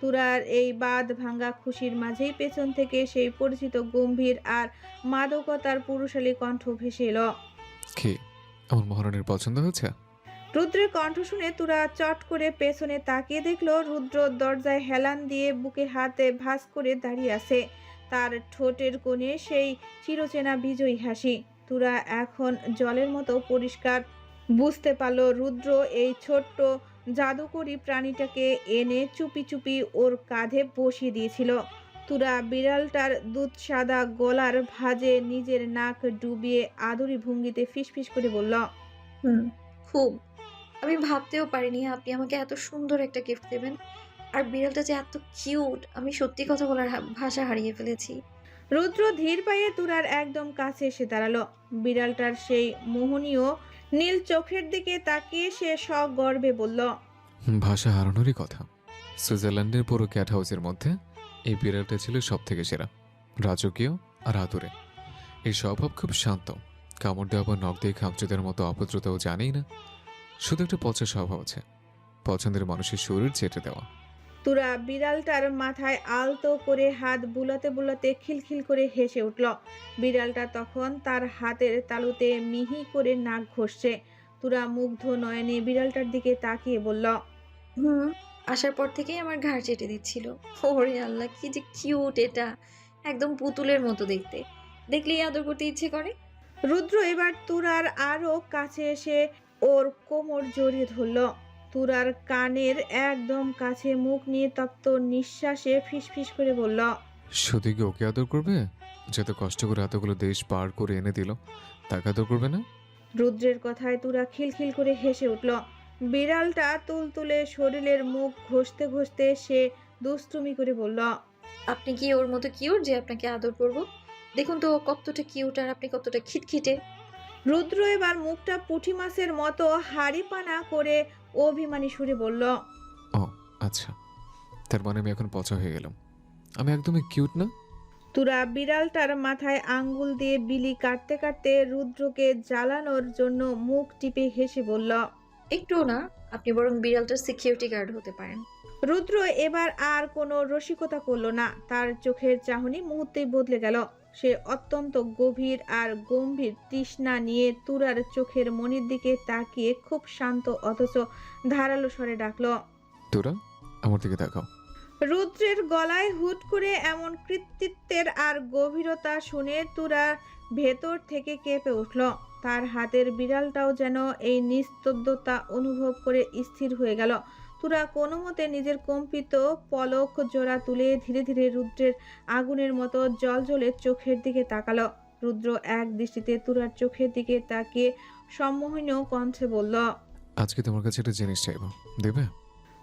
তুরার এই বাঁধ ভাঙ্গা খুশির মাঝেই পেছন থেকে সেই পরিচিত গম্ভীর আর মাদকতার পুরুষালী কণ্ঠ ভেসে এলো। কি আমার মহারানীর পছন্দ হয়েছে? রুদ্রের কণ্ঠ শুনে তুরা চট করে পেছনে তাকিয়ে দেখলো রুদ্র দরজায় হেলান দিয়ে বুকে হাতে ভাঁজ করে দাঁড়িয়ে আছে। তার ঠোঁটের কোণে সেই চিরচেনা বিজয়ী হাসি। তুরা এখন জলের মতো পরিষ্কার বুঝতে পারল রুদ্র এই ছোট্ট জাদুকরী প্রাণীটাকে এনে চুপি চুপি ওর কাঁধে বসিয়ে দিয়েছিল। তুরা বিড়ালটার দুধ সাদা গলার ভাঁজে নিজের নাক ডুবিয়ে আদুরি ভঙ্গিতে ফিসফিস করে বলল, খুব। আমি ভাবতেও পারিনি আপনি আমাকে এত সুন্দর একটা গিফট দেবেন। আর বিড়ালটা যে এত কিউট, আমি সত্যি কথা বলার ভাষা হারিয়ে ফেলেছি। রুদ্র ধীর পায়ে তুরার একদম কাছে এসে দাঁড়ালো। বিড়ালটার সেই মোহনীয় নীল চোখের দিকে তাকিয়ে সে সগর্বে বলল, ভাষা হারানোরই কথা। সুইজারল্যান্ডের পুরো ক্যাট হাউসের মধ্যে এই বিড়ালটা ছিল সব থেকে সেরা, রাজকীয় আর আদুরে। এই স্বভাব খুব শান্ত, কামড় দেওয়া বা নখ দিয়ে খামচুদের মতো অভদ্রতাও জানেই না। শুধু একটা পচা স্বভাব আছে, পছন্দের মানুষের শরীর চেটে দেওয়া। তুরা বিড়ালটার মাথায় আলতো করে হাত বুলাতে বুলাতে খিলখিল করে হেসে উঠল। বিড়ালটা তখন তার হাতের তালুতে মিহি করে নাক ঘষছে। তুরা মুগ্ধ নয়নে বিড়ালটার দিকে তাকিয়ে বলল, আসার পর থেকেই আমার ঘাড় চেটে দিচ্ছিল। ওরে আল্লাহ, কি যে কিউট এটা, একদম পুতুলের মতো দেখতে, দেখলেই আদর করতে ইচ্ছে করে। রুদ্র এবার তুরার আরো কাছে এসে ওর কোমর জড়িয়ে ধরল। তুরার কানের একদম কাছে মুখ নিয়ে তপ্ত নিঃশ্বাসে ফিসফিস করে বলল, শুধু কি ওকে আদর করবে? যত কষ্ট করে এতগুলো দেশ পার করে এনে দিল, তাকে আদর করবে না? রুদ্রের কথায় তুরা খিলখিল করে হেসে উঠল। বিড়ালটা তুলতুলে শরীরের মুখ ঘষতে ঘষতে সে দুষ্টুমি করে বলল, আপনি কি ওর মতো কিউট যে আপনাকে আদর করব? দেখুন তো ও কতটা কিউট আর আপনি কতটা খিটখিটে। রুদ্র এবার মুখটা পুঁটি মাছের মতো হাড়িপানা করে অভিমানী সুরে বলল, ও আচ্ছা, তার মানে আমি এখন পচা হয়ে গেলাম? আমি একদমই কিউট না? তুরা বিড়ালটার মাথায় আঙ্গুল দিয়ে বিলি কাটতে কাটতে রুদ্রকে জ্বালানোর জন্য মুখ টিপে হেসে বলল। একটুও না, আপনি বরং বিড়ালটার সিকিউরিটি গার্ড হতে পারেন। রুদ্র এবার আর কোনো রসিকতা করলো না। তার চোখের চাহনি মুহূর্তেই বদলে গেল। সে অত্যন্ত গভীর আর গম্ভীর তৃষ্ণা নিয়ে তুরার চোখের মনির দিকে তাকিয়ে খুব শান্ত অথচ ধারালো স্বরে ডাকলো, তোরা আমার দিকে দেখাও। রুদ্রের গলায় হুট করে এমন কৃতিত্বের আর গভীরতা শুনে তুরার ভেতর থেকে কেঁপে উঠল। তার হাতের বিড়ালটাও যেন এই নিস্তব্ধতা অনুভব করে স্থির হয়ে গেল। তুরা কোনো মতে নিজের কম্পিত পলক জোড়া তুলে ধীরে ধীরে রুদ্রের আগুনের মতো জ্বলজ্বলে চোখের দিকে তাকালো। রুদ্র এক দৃষ্টিতে তুরার চোখের দিকে তাকিয়ে সম্মোহনীয় কণ্ঠে বলল, আজকে তোমার কাছে একটা জিনিস চাইবো, দেবে?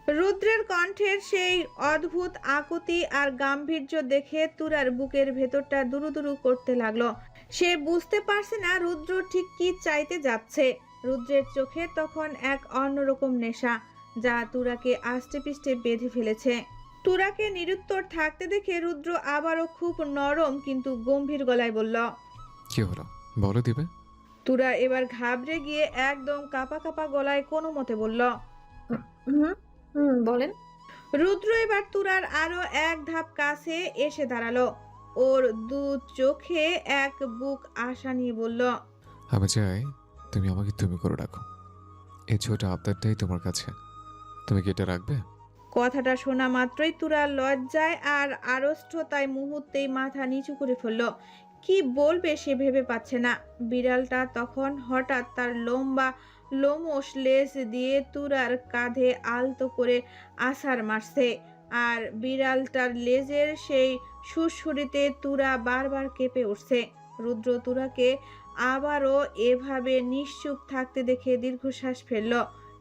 রুদ্রের কণ্ঠের সেই অদ্ভুত আকুতি আর গাম্ভীর্য দেখে তুরার বুকের ভেতরটা দুরুদুরু করতে লাগলো। সে বুঝতে পারছে না রুদ্র ঠিক কি চাইতে যাচ্ছে। রুদ্রের চোখে তখন এক অন্যরকম নেশা, যা তুরাকে আষ্টে পিষ্টে বেঁধে ফেলেছে। তুরাকে নিরুত্তর থাকতে দেখে রুদ্র আবারও খুব নরম কিন্তু গম্ভীর গলায় বলল, কি হলো বলো, দিবে? তুরা এবার ঘাবড়ে গিয়ে একদম কাঁপা কাঁপা গলায় কোনো মতে বলল, হুম হুম বলেন। রুদ্র এবার তুরার আরো এক ধাপ কাছে এসে দাঁড়ালো। ওর দু চোখে এক বুক আশা নিয়ে বলল, আমি চাই তুমি আমাকে তুমি করে রাখো। এই ছোট আবদারটাই তোমার কাছে, তুমি কি এটা রাখবে? কথাটা শোনা মাত্রই তুরার লজ্জায় আর আড়ষ্টতায় মুহূর্তেই মাথা নিচু করে ফেলল। কি বলবে সে ভেবে পাচ্ছে না। বিড়ালটা তখন হঠাৎ তার লম্বা লোমশ লেজ দিয়ে তুরার কাঁধে আলতো করে আছাড় মারছে। আর বিড়ালটার লেজের সেই সুরসুরিতে তুরা বারবার কেঁপে উঠছে। রুদ্র তুরাকে আবারও এভাবে নিশ্চুপ থাকতে দেখে দীর্ঘশ্বাস ফেলল।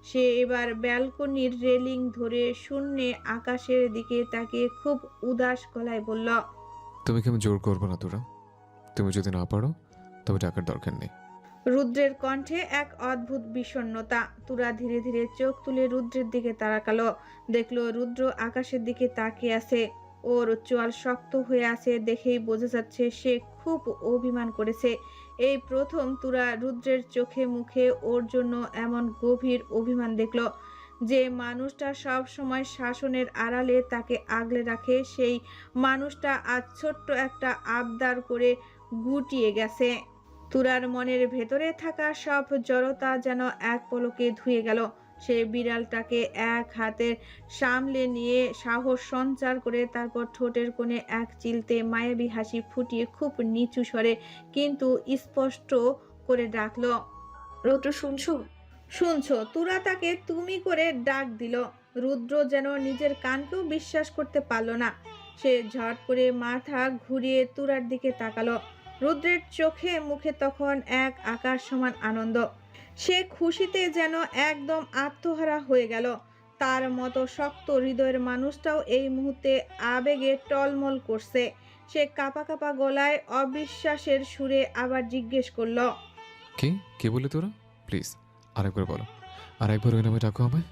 সে এবার ব্যালকনির রেলিং ধরে শূন্যে আকাশের দিকে তাকিয়ে খুব উদাস গলায় বলল, তুমি কি আমি জোর করবো না তোরা? তুমি যদি না পারো তবে টাকার দরকার নেই। রুদ্রের কণ্ঠে এক অদ্ভুত বিষণ্ণতা। তুরা ধীরে ধীরে চোখ তুলে রুদ্রের দিকে তাকালো। দেখলো রুদ্র আকাশের দিকে তাকিয়ে আছে। ওর চোয়াল শক্ত হয়ে আছে দেখেই বোঝা যাচ্ছে সে খুব অভিমান করেছে। এই প্রথম তুরা রুদ্রের চোখে মুখে ওর জন্য এমন গভীর অভিমান দেখলো। যে মানুষটা সব সময় শাসনের আড়ালে তাকে আগলে রাখে, সেই মানুষটা আজ ছোট্ট একটা আবদার করে গুটিয়ে গেছে। তুরার মনের ভেতরে থাকা সব জড়তা যেন এক পলকে ধুয়ে গেল। সে বিড়ালটাকে এক হাতে সামলে নিয়ে সাহস সঞ্চার করে তারপর ঠোঁটের কোণে এক চিলতে মায়াবী হাসি ফুটিয়ে খুব নিচু স্বরে কিন্তু স্পষ্ট করে ডাকলো, রৌদ্র শুনছো? শুনছো? তুরা তাকে তুমি করে ডাক দিল। রুদ্র যেন নিজের কানকেও বিশ্বাস করতে পারল না। সে ঝট করে মাথা ঘুরিয়ে তুরার দিকে তাকালো। রুদ্রের চোখে মুখে তখন এক আকাশ সমান আনন্দ। সে খুশিতে যেন একদম আত্মহারা হয়ে গেল। তার মতো শক্ত হৃদয়ের মানুষটাও এই মুহূর্তে আবেগে টলমল করছে। সে কাঁপা কাঁপা গলায় অবিশ্বাসের সুরে আবার জিজ্ঞেস করলো, কি বলে তোরা? প্লিজ আরেকবার বলো, আরেকবার ওই নামে ডাকো আমায়।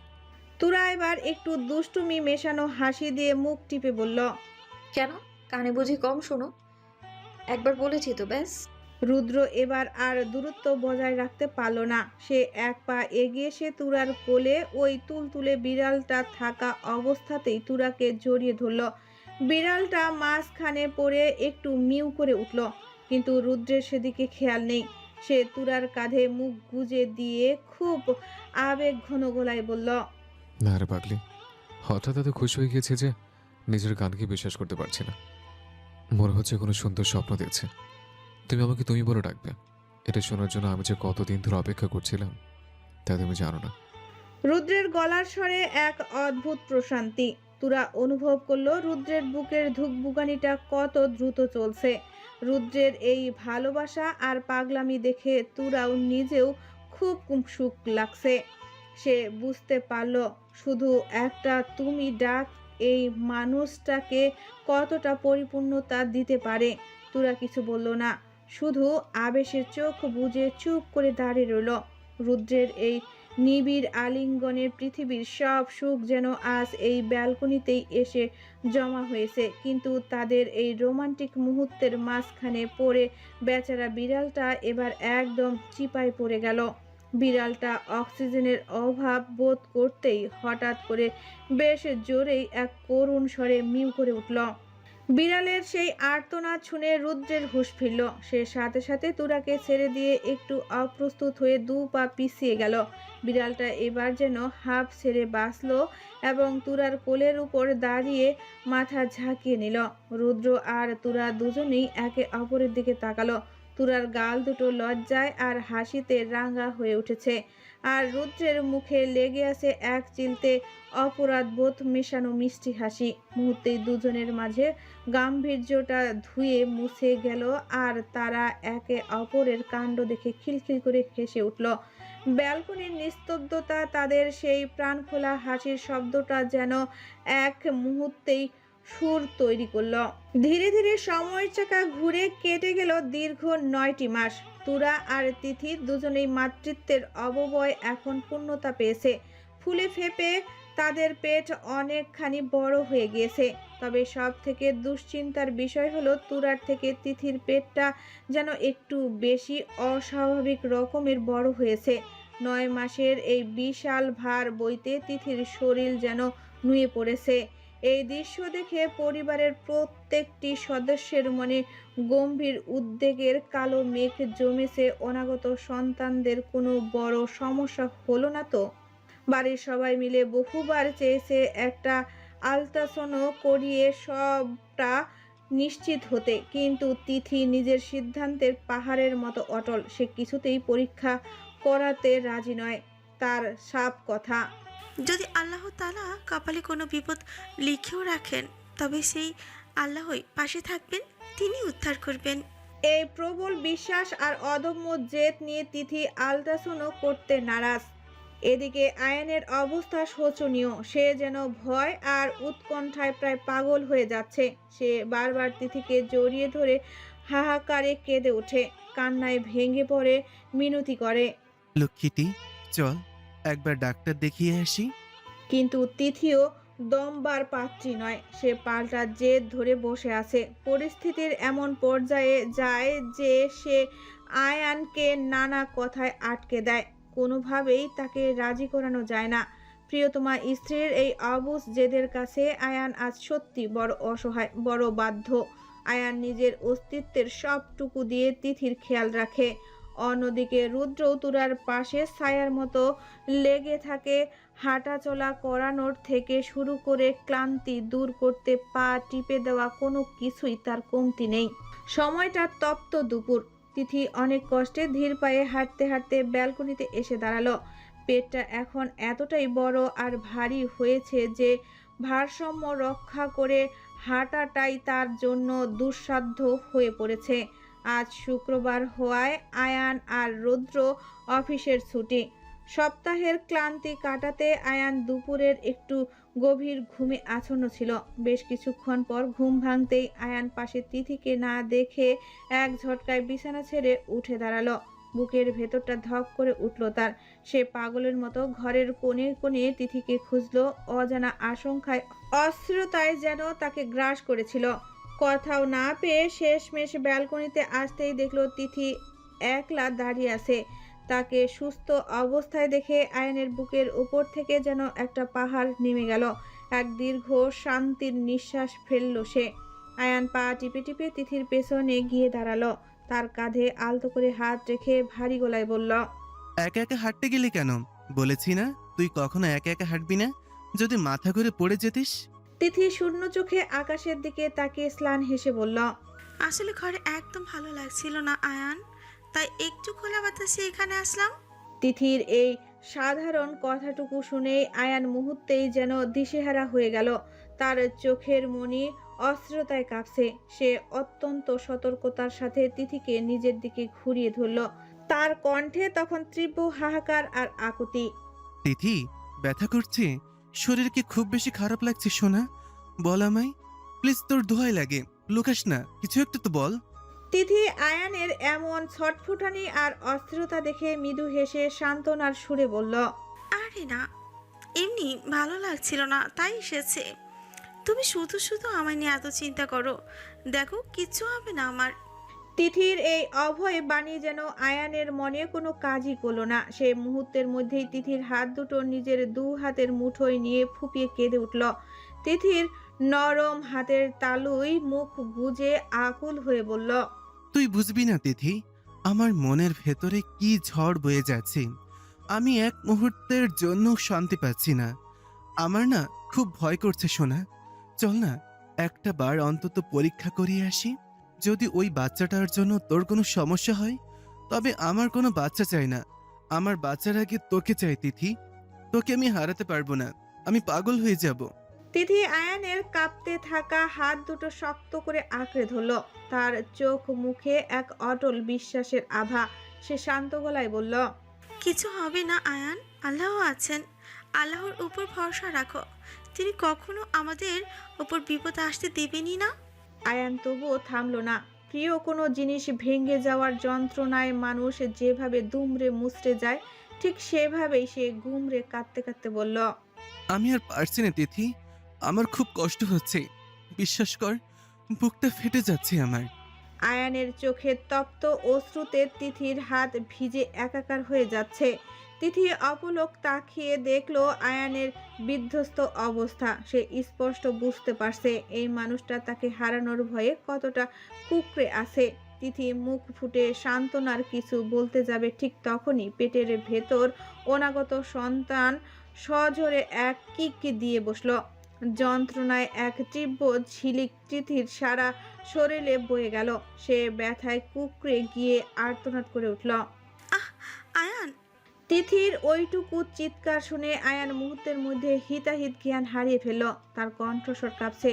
তুরা এবার একটু দুষ্টুমি মেশানো হাসি দিয়ে মুখ টিপে বলল, কেন, কানে বুঝি কম শোনো? একবার বলেছি তো ব্যাস। রুদ্র এবার আর দূরত্ব বজায় রাখতে পারল না। সে এক পা এগিয়ে সে তুরার কোলে ওই তুলতুলে বিড়ালটা থাকা অবস্থাতেই তুরাকে জড়িয়ে ধরল। বিড়ালটা মাঝখানে পড়ে একটু মিউ করে উঠল, কিন্তু রুদ্রের সেদিকে খেয়াল নেই। সে তুরার কাঁধে মুখ গুজে দিয়ে খুব আবেগ ঘন গলায় বলল, না রে পাগলি, হঠাৎ এত খুশি হয়ে গিয়েছে যে নিজের গানকে বিশ্বাস করতে পারছি না। মনে হচ্ছে কোনো সুন্দর স্বপ্ন দেখছে। তুমি আমাকে তুমি বলে ডাকবে, এটা শোনার জন্য আমি যে কতদিন ধরে অপেক্ষা করছিলাম তা তুমি জানো না। রুদ্রের গলার স্বরে এক অদ্ভুত প্রশান্তি। তুরা অনুভব করলো রুদ্রের বুকের ধুকভুকানিটা কত দ্রুত চলছে। রুদ্রের এই ভালোবাসা আর পাগলামি দেখে তুরাও নিজেও খুব সুখ লাগছে। সে বুঝতে পারল শুধু একটা তুমি ডাক এই মানুষটাকে কতটা পরিপূর্ণতা দিতে পারে। তুরা কিছু বলল না, শুধু আবেশের চোখ বুজে চুপ করে দাঁড়িয়ে রইল। রুদ্রের এই নিবিড় আলিঙ্গনের পৃথিবীর সব সুখ যেন আজ এই ব্যালকনিতেই এসে জমা হয়েছে। কিন্তু তাদের এই রোমান্টিক মুহূর্তের মাঝখানে পড়ে বেচারা বিড়ালটা এবার একদম চিপায় পড়ে গেল। বিড়ালটা অক্সিজেনের অভাব বোধ করতেই হঠাৎ করে বেশ জোরেই এক করুণ স্বরে মিউ করে উঠল। বিড়ালের সেই আর্তনাদ শুনে রুদ্রের হুঁশ ফিরল। সে সাথে সাথে তুরাকে ছেড়ে দিয়ে একটু অপ্রস্তুত হয়ে 2 পা পিছিয়ে গেল। বিড়ালটা এবার যেন হাঁপ ছেড়ে বাঁচল এবং তুরার কোলের উপর দাঁড়িয়ে মাথা ঝাঁকিয়ে নিল। রুদ্র আর তুরা দুজনেই একে অপরের দিকে তাকালো। তুরার গাল দুটো লজ্জায় আর হাসিতে রাঙা হয়ে উঠেছে, আর রুদ্রের মুখে লেগে আছে এক চিলতে অপরাধ বোধ মেশানো মিষ্টি হাসি। মুহূর্তেই দুজনের মাঝে গাম্ভীর্যটা ধুয়ে মুছে গেল, আর তারা একে অপরের কাণ্ড দেখে খিলখিল করে হেসে উঠল। ব্যালকনির নিস্তব্ধতা তাদের সেই প্রাণখোলা হাসির শব্দটা যেন এক মুহূর্তেই সুর তৈরি করল। ধীরে ধীরে সময়ের চাকা ঘুরে কেটে গেল দীর্ঘ 9টি মাস। তুরা আর তিথি দুজনেই মাতৃত্বের অববয় এখন পূর্ণতা পেয়েছে। ফুলে ফেপে তাদের পেট অনেকখানি বড় হয়ে গিয়েছে। তবে সব থেকে দুশ্চিন্তার বিষয় হলো তুরার থেকে তিথির পেটটা যেন একটু বেশি অস্বাভাবিক রকমের বড় হয়েছে। 9 মাসের এই বিশাল ভার বইতে তিথির শরীর যেন নুয়ে পড়েছে। এই দৃশ্য দেখে পরিবারের প্রত্যেকটি সদস্যের মনে গম্ভীর উদ্বেগের কালো মেঘ জমেছে। অনাগত সন্তানদের কোনো বড় সমস্যা হলো না তো? বাড়ির সবাই মিলে বহুবার চেয়েছে একটা আলট্রাসাউন্ড করিয়ে সবটা নিশ্চিত হতে, কিন্তু তিথি নিজের সিদ্ধান্তের পাহাড়ের মতো অটল। সে কিছুতেই পরীক্ষা করাতে রাজি নয়। তার সাফ কথা, যদি আল্লাহ তাআলা কপালে কোনো বিপদ লিখেও রাখেন, তবে সেই আল্লাহই পাশে থাকবেন, তিনি উদ্ধার করবেন। এই প্রবল বিশ্বাস আর অদম্য জেদ নিয়ে তিথি আলট্রাসাউন্ড করতে নারাজ। এদিকে আয়ানের অবস্থা শোচনীয়। সে যেন ভয় আর উৎকণ্ঠায় প্রায় পাগল হয়ে যাচ্ছে। সে বারবার তিথিকে জড়িয়ে ধরে হাহাকারে কেঁদে ওঠে, কান্নায় ভেঙে পড়ে, মিনতি করে। লক্ষ্মীটি, চল একবার ডাক্তার দেখিয়ে আসি। কিন্তু তিথিও দমবার পাত্রী নয়। সে পাল্টা জেদ ধরে বসে আছে। পরিস্থিতির এমন পর্যায়ে যায় যে সে আয়ানকে নানা কথায় আটকে দেয়। কোনোভাবেই তাকে রাজি করানো যায় না। প্রিয়তমা স্ত্রীর এই অবুঝ জেদের কাছে আয়ান আজ সত্যি বড় অসহায়, বড় বাধ্য। আয়ান নিজের অস্তিত্বের সবটুকু দিয়ে তিথির খেয়াল রাখে। অন্যদিকে রুদ্র তুরার পাশে ছায়ার মতো লেগে থাকে। হাঁটাচলা করানোর থেকে শুরু করে ক্লান্তি দূর করতে পা টিপে দেওয়া কোনো কিছুই তার কমতি নেই। সময়টা তপ্ত দুপুর। তিথি অনেক কষ্টে ধীর পায়ে হাঁটতে হাঁটতে ব্যালকনিতে এসে দাঁড়ালো। পেটটা এখন এতটাই বড় আর ভারী হয়েছে যে ভারসাম্য রক্ষা করে হাঁটাটাই তার জন্য দুঃসাধ্য হয়ে পড়েছে। আজ শুক্রবার হওয়ায় আয়ান আর রুদ্র অফিসের ছুটি। সপ্তাহের ক্লান্তি কাটাতে আয়ান দুপুরের একটু গভীর ঘুমে আচ্ছন্ন ছিল। বেশ কিছুক্ষণ পর ঘুম ভাঙতেই আয়ান পাশে তিথিকে না দেখে এক ঝটকায় বিছানা ছেড়ে উঠে দাঁড়ালো। বুকের ভেতরটা ধক করে উঠল তার। সে পাগলের মতো ঘরের কোণে কোণে তিথিকে খুঁজলো। অজানা আশঙ্কায়, অস্থিরতায় যেন তাকে গ্রাস করেছিল। কোথাও না পেয়ে শেষমেশ ব্যালকনিতে আসতেই দেখলো তিথি একলা দাঁড়িয়ে আছে। তাকে সুস্থ অবস্থায় দেখে আয়ানের বুকের উপর থেকে যেন একটা পাহাড় নেমে গেল। এক দীর্ঘ শান্তির নিঃশ্বাস ফেলল সে। আয়ান পা টিপে টিপে তিথির পেছনে গিয়ে দাঁড়ালো। তার কাঁধে আলতো করে হাত রেখে ভারী গলায় বলল, একা একা হাঁটতে গেলি কেন? বলেছি না তুই কখনো একা একা হাঁটবি না। যদি মাথা ঘুরে পড়ে যেতিস। তিথি শূন্য চোখে আকাশের দিকে তাকিয়ে স্লান হেসে বলল, আসলে ঘরে একদম ভালো লাগছিল না আয়ান, তাই একটু খোলা বাতাসে এখানে আসলাম। তিথির এই সাধারণ কথাটুকু শুনেই আয়ান মুহূর্তেই যেন দিশেহারা হয়ে গেল। তার চোখের মনি অস্থিরতায় কাঁপছে। সে অত্যন্ত সতর্কতার সাথে তিথিকে নিজের দিকে ঘুরিয়ে ধরল। তার কণ্ঠে তখন তীব্র হাহাকার আর আকুতি। তিথি, ব্যথা করছে? শরীর কি খুব বেশি খারাপ লাগছে সোনা? বল আমায়, প্লিজ, তোর দোহাই লাগে, লুকাস না, কিছু একটা তো বল। তিথি আয়ানের এমন ছটফটানি আর অস্থিরতা দেখে মৃদু হেসে সান্ত্বনার সুরে বলল, আরে না, এমনি ভালো লাগছিল না তাই এসেছে। তুমি শুধু শুধু আমায় নিয়ে এত চিন্তা করো, দেখো কিচ্ছু হবে না আমার। তিথির এই অভয় বাণী যেন আয়ানের মনে কোনো কাজই করলো না। সে মুহূর্তের মধ্যেই তিথির হাত দুটো নিজের দু হাতের মুঠোয় নিয়ে ফুপিয়ে কেঁদে উঠল। তিথির নরম হাতের তালুই মুখ গুজে আকুল হয়ে বলল, তুই বুঝবি না তিথি, আমার মনের ভেতরে কি ঝড় বয়ে যাচ্ছে। আমি এক মুহূর্তের জন্য শান্তি পাচ্ছি না। আমার না খুব ভয় করছে সোনা। চল না, একটা বার অন্তত পরীক্ষা করিয়ে আসি। যদি ওই বাচ্চাটার জন্য তোর কোনো সমস্যা হয়, তবে আমার কোনো বাচ্চা চাই না। আমার বাচ্চার আগে তোকে চাই তিথি। তোকে আমি হারাতে পারবো না, আমি পাগল হয়ে যাব। তিথি আয়ানের কাঁপতে থাকা হাত দুটো শক্ত করে আঁকড়ে ধরল। তার চোখ মুখে এক অটল বিশ্বাসের আভা। সে শান্ত গলায় বলল, কিছু হবে না আয়ান, আল্লাহ আছেন, আল্লাহর উপর ভরসা রাখো, তিনি কখনো আমাদের উপর বিপদ আসতে দেবেনই না। আয়ান তবুও থামল না। প্রিয় কোনো জিনিস ভেঙে যাওয়ার যন্ত্রণায় মানুষ যেভাবে দুমড়ে মুচড়ে যায়, ঠিক সেভাবেই সে গুমড়ে কাঁদতে কাঁদতে বলল, আমি আর পারছি না তিথি, আমার খুব কষ্ট হচ্ছে। বিশ্বাস কর, বুকটা ফেটে যাচ্ছে আমার। আয়ানের চোখে তপ্ত অশ্রুতে তিথির হাত ভিজে একাকার হয়ে যাচ্ছে। তিথি অপলক তাকিয়ে দেখলো আয়ানের বিধ্বস্ত অবস্থা। সে স্পষ্ট বুঝতে পারছে এই মানুষটা তাকে হারানোর ভয়ে কতটা কুঁকড়ে আছে। তিথি মুখ ফুটে সান্ত্বনার কিছু বলতে যাবে, ঠিক তখনই পেটের ভেতর অনাগত সন্তান সজোরে এক কিক দিয়ে বসলো। যন্ত্রণায় এক তীব্র ঝিলিক তিথির সারা শরীরে বয়ে গেল। সে ব্যথায় কুঁকড়ে গিয়ে আর্তনাদ করে উঠল। আহ আয়ান, তিথির ওইটুকু চিৎকার শুনে আয়ান মুহূর্তের মধ্যে হিতাহিত জ্ঞান হারিয়ে ফেলল। তার কণ্ঠস্বর কাঁপছে,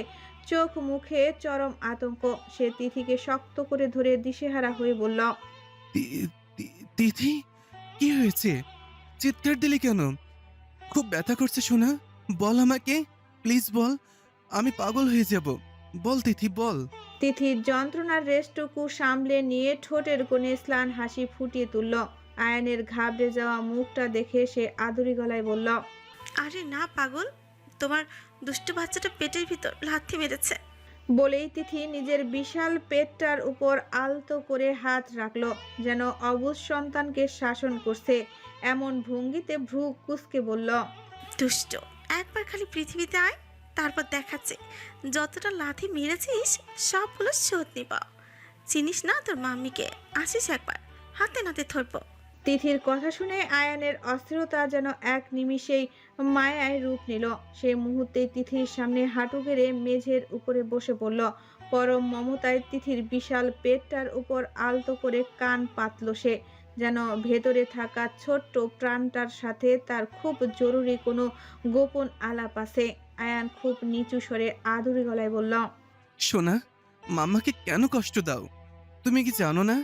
চোখ মুখে চরম আতঙ্ক। সে তিথিকে শক্ত করে ধরে দিশেহারা হয়ে বলল, তিথি, কি হয়েছে? চিৎকার দিলি কেন? খুব ব্যথা করছে সোনা, বল আমাকে, প্লিজ বল, আমি পাগল হয়ে যাব। বল তিথি, বল। তিথির যন্ত্রণার রেশটুকু সামলে নিয়ে ঠোঁটের কোণে স্লান হাসি ফুটিয়ে তুলল। আয়ানের ঘাবড়ে যাওয়া মুখটা দেখে সে আদুরি গলায় বলল, আরে না পাগল, তোমার দুষ্টু বাচ্চাটা পেটের ভিতর লাথি মেরেছে। বলেই তিথি নিজের বিশাল পেটটার উপর আলতো করে হাত রাখল, যেন অবুঝ সন্তানকে শাসন করছে। এমন ভঙ্গিতে ভ্রু কুঁচকে বলল, দুষ্ট, একবার খালি পৃথিবীতে আয়, তারপর দেখাচ্ছে যতটা লাথি মেরেছিস সবগুলো শোধ নিবা। চিনিস না তোর মাম্মিকে, আসিস একবার, হাতে নাতে ধরবো। তিথির কথা শুনে আয়ানের অস্থিরতা যেন এক নিমিষেই মায়ায় রূপ নিল। সে মুহূর্তেই তিথির সামনে হাঁটু গেড়ে মেঝের উপরে বসে পড়ল। পরম মমতায় তিথির বিশাল পেটটার উপর আলতো করে কান পাতল সে, যেন ভেতরে থাকা ছোট্ট প্রাণটার সাথে তার খুব জরুরি কোনো গোপন আলাপ আছে। আয়ান খুব নিচু স্বরে আদুরি গলায় বলল, সোনা, মাম্মাকে কেন কষ্ট দাও? তুমি কি জানো না,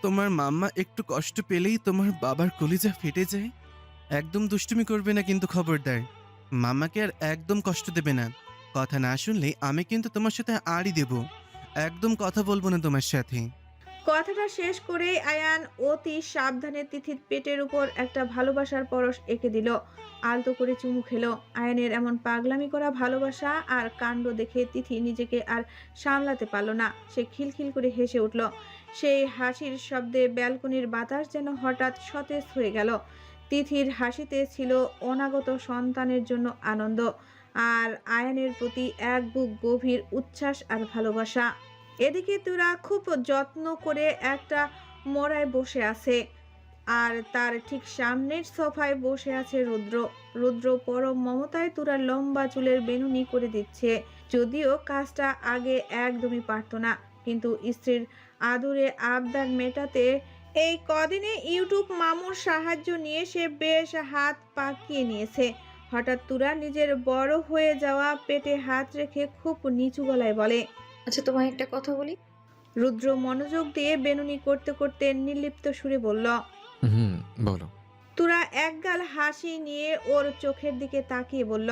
তোমার মাম্মা একটু কষ্ট পেলেই তোমার বাবার কলিজা ফেটে যায়। একদম দুষ্টুমি করবে না কিন্তু, খবরদার। মাম্মাকে আর একদম কষ্ট দেবে না। কথা না শুনলে আমি কিন্তু তোমার সাথে আড়ি দেব। একদম কথা বলবো না তোমার সাথে। কথাটা শেষ করেই আয়ান অতি সাবধানে তিথির পেটের উপর একটা ভালোবাসার পরশ এঁকে দিল। আলতো করে চুমু খেলো। আয়ানের এমন পাগলামি করা ভালোবাসা আর কাণ্ড দেখে তিথি নিজেকে আর সামলাতে পারল না। সে খিলখিল করে হেসে উঠল। সেই হাসির শব্দে ব্যালকনির বাতাস যেন হঠাৎ সতেজ হয়ে গেল। তিথির হাসিতে ছিল অনাগত সন্তানের জন্য আনন্দ, আর আয়ানের প্রতি এক বুক গভীর উচ্ছ্বাস আর ভালোবাসা। এদিকে তুরা খুব যত্ন করে একটা মোড়ায় বসে আছে। আর তার ঠিক সামনের সোফায় বসে আছে রুদ্র। রুদ্র পরম মমতায় তুরার লম্বা চুলের বেনুনি করে দিচ্ছে। যদিও কাজটা আগে একদমই পারত না, কিন্তু স্ত্রীর আদুরে আবদার মেটাতে এই কদিনে ইউটিউব মামুর সাহায্য নিয়ে সে বেশ হাত পাকিয়ে নিয়েছে। হঠাৎ তুরা নিজের বড় হয়ে যাওয়া পেটে হাত রেখে খুব নিচু গলায় বলে, আচ্ছা তোমায় একটা কথা বলি। রুদ্র মনোযোগ দিয়ে বেনুনি করতে করতে নির্লিপ্ত সুরে বলল। হুম, বলো। তুরা একগাল হাসি নিয়ে ওর চোখের দিকে তাকিয়ে বলল,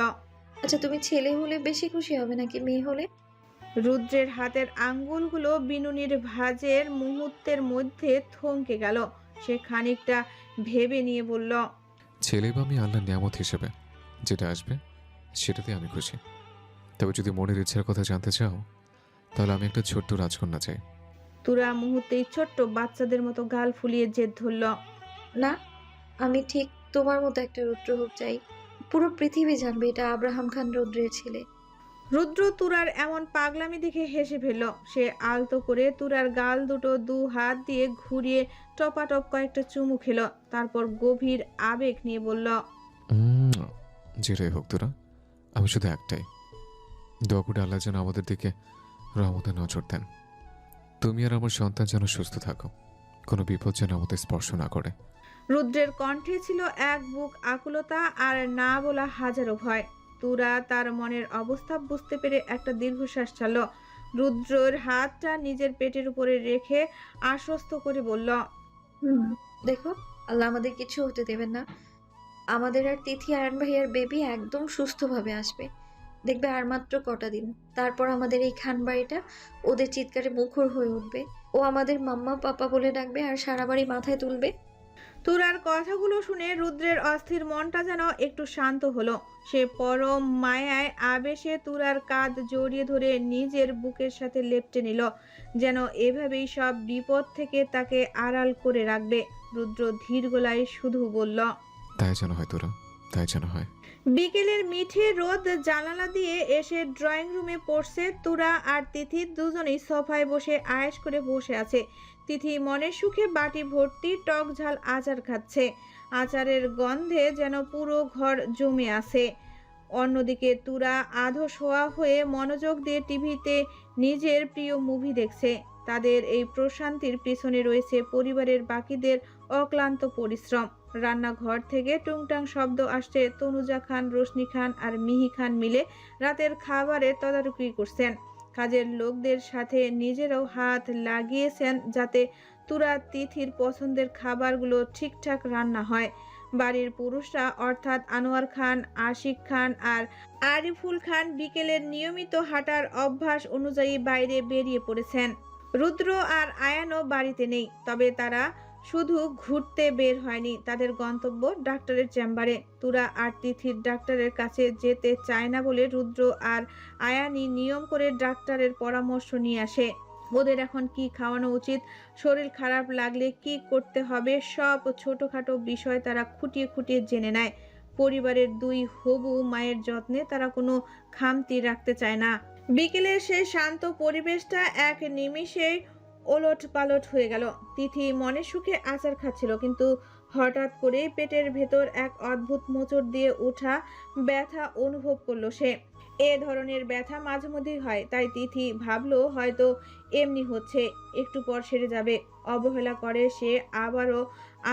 আচ্ছা তুমি ছেলে হলে বেশি খুশি হবে নাকি মেয়ে হলে? রুদ্রের হাতের আঙ্গুলগুলো বিনুনির ভাঁজের মুহূর্তের মধ্যে থমকে গেল। সে খানিকটা ভেবে নিয়ে বলল, ছেলে বা আমি আল্লাহর নিয়ামত হিসেবে যেটা আসবে সেটাতে আমি খুশি। তবে যদি মনের ইচ্ছার কথা জানতে চাও তাহলে আমি একটা ছোট্ট রাজকন্যা চাই। তুরা মুহূর্তেই ছোট্ট বাচ্চাদের মতো গাল ফুলিয়ে জেদ ধরল, না, আমি ঠিক তোমার মতো একটা রুদ্র হোক চাই। পুরো পৃথিবী জানবে এটা আব্রাহাম খান রুদ্রের ছেলে। রুদ্র তুরার এমন পাগলামি দেখে হেসে ফেলল। সে আলতো করে তুরার গাল দুটো দু হাত দিয়ে ঘুরিয়ে টপাটপ কয়েকটা চুমু খেল। তারপর গভীর আবেগ নিয়ে বলল, যেটাই হোক তোরা, আমি শুধু একটাই দোয়া করি আল্লাহ যেন আমাদের দিকে রহমতের নজর দেন। তুমি আর আমার সন্তান যেন সুস্থ থাকো, কোনো বিপদ যেন আমাদের স্পর্শ না করে। রুদ্রের কণ্ঠে ছিল এক বুক আকুলতা আর না বলা হাজারো ভয়। তুরা তার মনের অবস্থা বুঝতে পেরে একটা দীর্ঘশ্বাস ছাড়ল। রুদ্রের হাতটা নিজের পেটের উপরে রেখে আশ্বস্ত করে বলল, দেখো, আল্লাহ আমাদের কিছু হতে দেবেন না। আমাদের আর তিথি আয়ন ভাইয়ার বেবি একদম সুস্থভাবে আসবে। দেখবে আর মাত্র কটা দিন, তারপর আমাদের এই খান বাড়িটা ওদের চিৎকারে মুখর হয়ে উঠবে। ও আমাদের মাম্মা পাপা বলে ডাকবে আর সারা বাড়ি মাথায় তুলবে। তুরার কথাগুলো শুনে রুদ্রের অস্থির মনটা যেন একটু শান্ত হলো। সে পরম মায়ায় আবেশে তুরার কাঁধ জড়িয়ে ধরে নিজের বুকের সাথে লেপ্টে নিল, যেন এভাবেই সব বিপদ থেকে তাকে আড়াল করে রাখবে। রুদ্র ধীর গলায় শুধু বলল, তাই যেন হয় তোরা, তাই যেন হয়। বিকেলের মিঠে রোদ জানালা দিয়ে এসে ড্রয়িং রুমে পড়ছে। তুরা আর তিথি দুজনেই সোফায় বসে আয়েশ করে বসে আছে। তিথি মনের সুখে বাটি ভর্তি টক ঝাল আচার খাচ্ছে। আচারের গন্ধে যেন পুরো ঘর জমে আছে। অন্যদিকে তুরা আধো শোয়া হয়ে মনোযোগ দিয়ে টিভিতে নিজের প্রিয় মুভি দেখছে। তাদের এই প্রশান্তির পিছনে রয়েছে পরিবারের বাকিদের অক্লান্ত পরিশ্রম। রান্নাঘর থেকে টুংটাং শব্দ আসছে। তনুজা খান, রোশনি খান আর মিহি খান মিলে রাতের খাবারের তদারকি করছেন। কাজের লোকদের সাথে নিজেরাও হাত লাগিয়েছেন যাতে তুরা তিথির পছন্দের খাবারগুলো ঠিকঠাক রান্না হয়। বাড়ির পুরুষরা অর্থাৎ আনোয়ার খান, আশিক খান আর আরিফুল খান বিকেলের নিয়মিত হাঁটার অভ্যাস অনুযায়ী বাইরে বেরিয়ে পড়েছেন। রুদ্র আর আয়ানও বাড়িতে নেই, তবে তারা শুধু ঘুরতে বের হয়নি, তাদের গন্তব্য ডাক্তারের চেম্বারে। তুরা আর তিথির ডাক্তারের কাছে যেতে চায় না বলে রুদ্র আর আয়ানি নিয়ম করে ডাক্তারের পরামর্শ নিয়ে আসে। ওদের এখন কি খাওয়ানো উচিত, শরীর খারাপ লাগলে কি করতে হবে, সব ছোটখাটো বিষয় তারা খুঁটিয়ে খুঁটিয়ে জেনে নেয়। পরিবারের দুই হবু মায়ের যত্নে তারা কোনো খামতি রাখতে চায় না। বিকেলের সেই শান্ত পরিবেশটা এক নিমিষেই ওলট পালট হয়ে গেল। তিথি মনে সুখে আচার খাচ্ছিল, কিন্তু হঠাৎ করেই পেটের ভেতর এক অদ্ভুত মোচড় দিয়ে ওঠা ব্যথা অনুভব করলো সে। এ ধরনের ব্যথা মাঝে মধ্যেই হয়, তাই তিথি ভাবলো হয়তো এমনি হচ্ছে, একটু পর সেরে যাবে। অবহেলা করে সে আবারও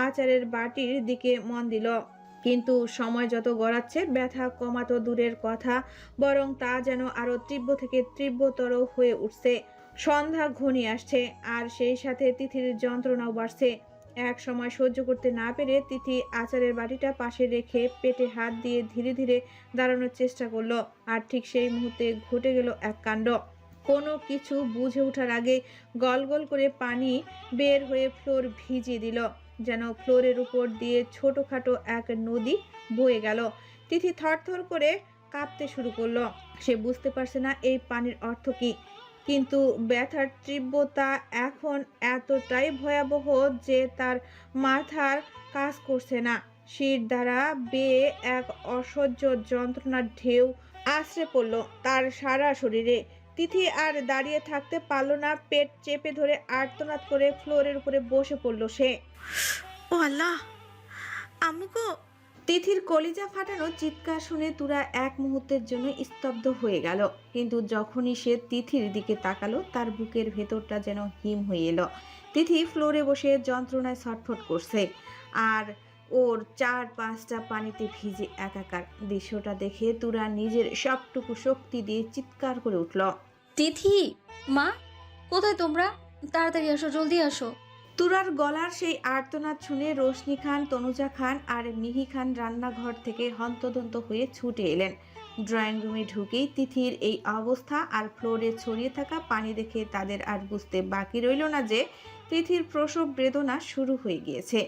আচারের বাটির দিকে মন দিল। কিন্তু সময় যত গড়াচ্ছে ব্যথা কমাতো দূরের কথা, বরং তা যেন আরো তীব্র থেকে তীব্রতর হয়ে উঠছে। সন্ধ্যা ঘনিয়ে আসছে আর সেই সাথে তিথির যন্ত্রণাও বাড়ছে। এক সময় সহ্য করতে না পেরে তিথি আচারের বাটিটা পাশে রেখে পেটে হাত দিয়ে ধীরে ধীরে দাঁড়ানোর চেষ্টা করলো। আর ঠিক সেই মুহূর্তে ঘটে গেল এক কাণ্ড। কোনো কিছু বুঝে ওঠার আগে গল গল করে পানি বের হয়ে ফ্লোর ভিজিয়ে দিল, যেন ফ্লোরের উপর দিয়ে ছোটখাটো এক নদী বয়ে গেল। তিথি থরথর করে কাঁপতে শুরু করলো। সে বুঝতে পারছে না এই পানির অর্থ কি, কিন্তু ব্যথার তীব্রতা এখন এতটাই ভয়াবহ যে তার মাথার কাজ করছে না। শির দ্বারা বেয়ে এক অসহ্য যন্ত্রণার ঢেউ আছড়ে পড়ল তার সারা শরীরে। তিথি আর দাঁড়িয়ে থাকতে পারল না, পেট চেপে ধরে আর্তনাদ করে ফ্লোরের উপরে বসে পড়ল সে। ও আল্লাহ, আম্মু গো। তিথির কলিজা ফাটানো চিৎকার শুনে তুরা এক মুহূর্তের জন্য স্তব্ধ হয়ে গেল, কিন্তু যখনই সে তিথির দিকে তাকালো তার বুকের ভেতরটা যেন হিম হয়ে এলো। তিথি ফ্লোরে বসে যন্ত্রণায় ছটফট করছে, আর ওর 4-5টা পানিতে ভিজে একাকার। দৃশ্যটা দেখে তুরা নিজের সবটুকু শক্তি দিয়ে চিৎকার করে উঠল। তিথি, মা, কোথায় তোমরা? তাড়াতাড়ি আসো, জলদি আসো। তুরার গলার সেই আর্তনাদ শুনে রোশনি খান, তনুজা খান আর মিহি খান রান্নাঘর থেকে হন্তদন্ত হয়ে ছুটে এলেন। ড্রয়িং রুমে ঢুকেই তিথির এই অবস্থা আর ফ্লোরে ছড়িয়ে থাকা পানি দেখে তাদের আর বুঝতে বাকি রইল না যে তিথির প্রসব বেদনা শুরু হয়ে গিয়েছে।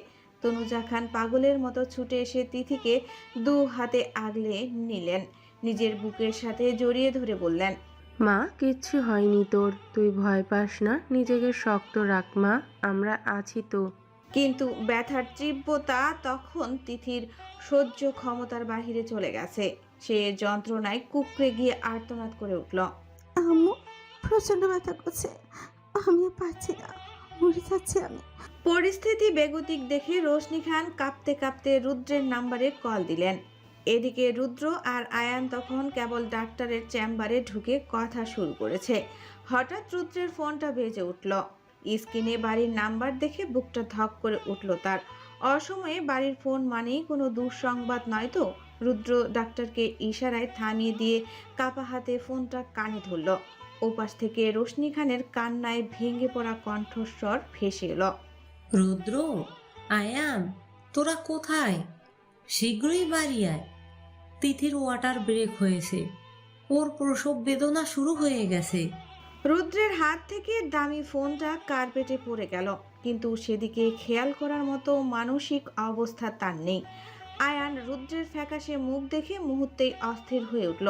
তনুজা খান পাগলের মতো ছুটে এসে তিথিকে 2 হাতে আগলে নিলেন, নিজের বুকের সাথে জড়িয়ে ধরে বললেন, মা, কিচ্ছু হয়নি তোর, তুই ভয় পাস না, নিজেকে শক্ত রাখ মা, আমরা আছি তো। কিন্তু ব্যথার তীব্রতা তখন তিথির সহ্য ক্ষমতার বাহিরে চলে গেছে। সে যন্ত্রণায় কুকড়ে গিয়ে আর্তনাদ করে উঠল। আম্মু, প্রচন্ড ব্যথা করছে, আমিও পাচ্ছি না, মরে যাচ্ছি আমি। পরিস্থিতি বেগতিক দেখে রোশনি খান কাঁপতে কাঁপতে রুদ্রের নাম্বারে কল দিলেন। এদিকে রুদ্র আর আয়ান তখন কেবল ডাক্তারের চেম্বারে ঢুকে কথা শুরু করেছে। হঠাৎ রুদ্রের ফোনটা বেজে উঠল। স্ক্রিনে বাড়ির নাম্বার দেখে বুকটা ধক করে উঠল তার। অসময়ে বাড়ির ফোন মানেই কোনো দুঃসংবাদ নয় তো। রুদ্র ডাক্তারকে ইশারায় থামিয়ে দিয়ে কাপা হাতে ফোনটা কানে ধরল। ওপাশ থেকে রোশনি খানের কান্নায় ভেঙে পড়া কণ্ঠস্বর ভেসে এলো। রুদ্র, আয়ান, তোরা কোথায়? শীঘ্রই বাড়ি আয়। তিথির ওয়াটার ব্রেক হয়েছে, ওর প্রসব বেদনা শুরু হয়ে গেছে। রুদ্রের হাত থেকে দামি ফোনটা কার্পেটে পড়ে গেল, কিন্তু সেদিকে খেয়াল করার মতো মানসিক অবস্থা তার নেই। আয়ান রুদ্রের ফ্যাকাশে মুখ দেখে মুহূর্তেই অস্থির হয়ে উঠল।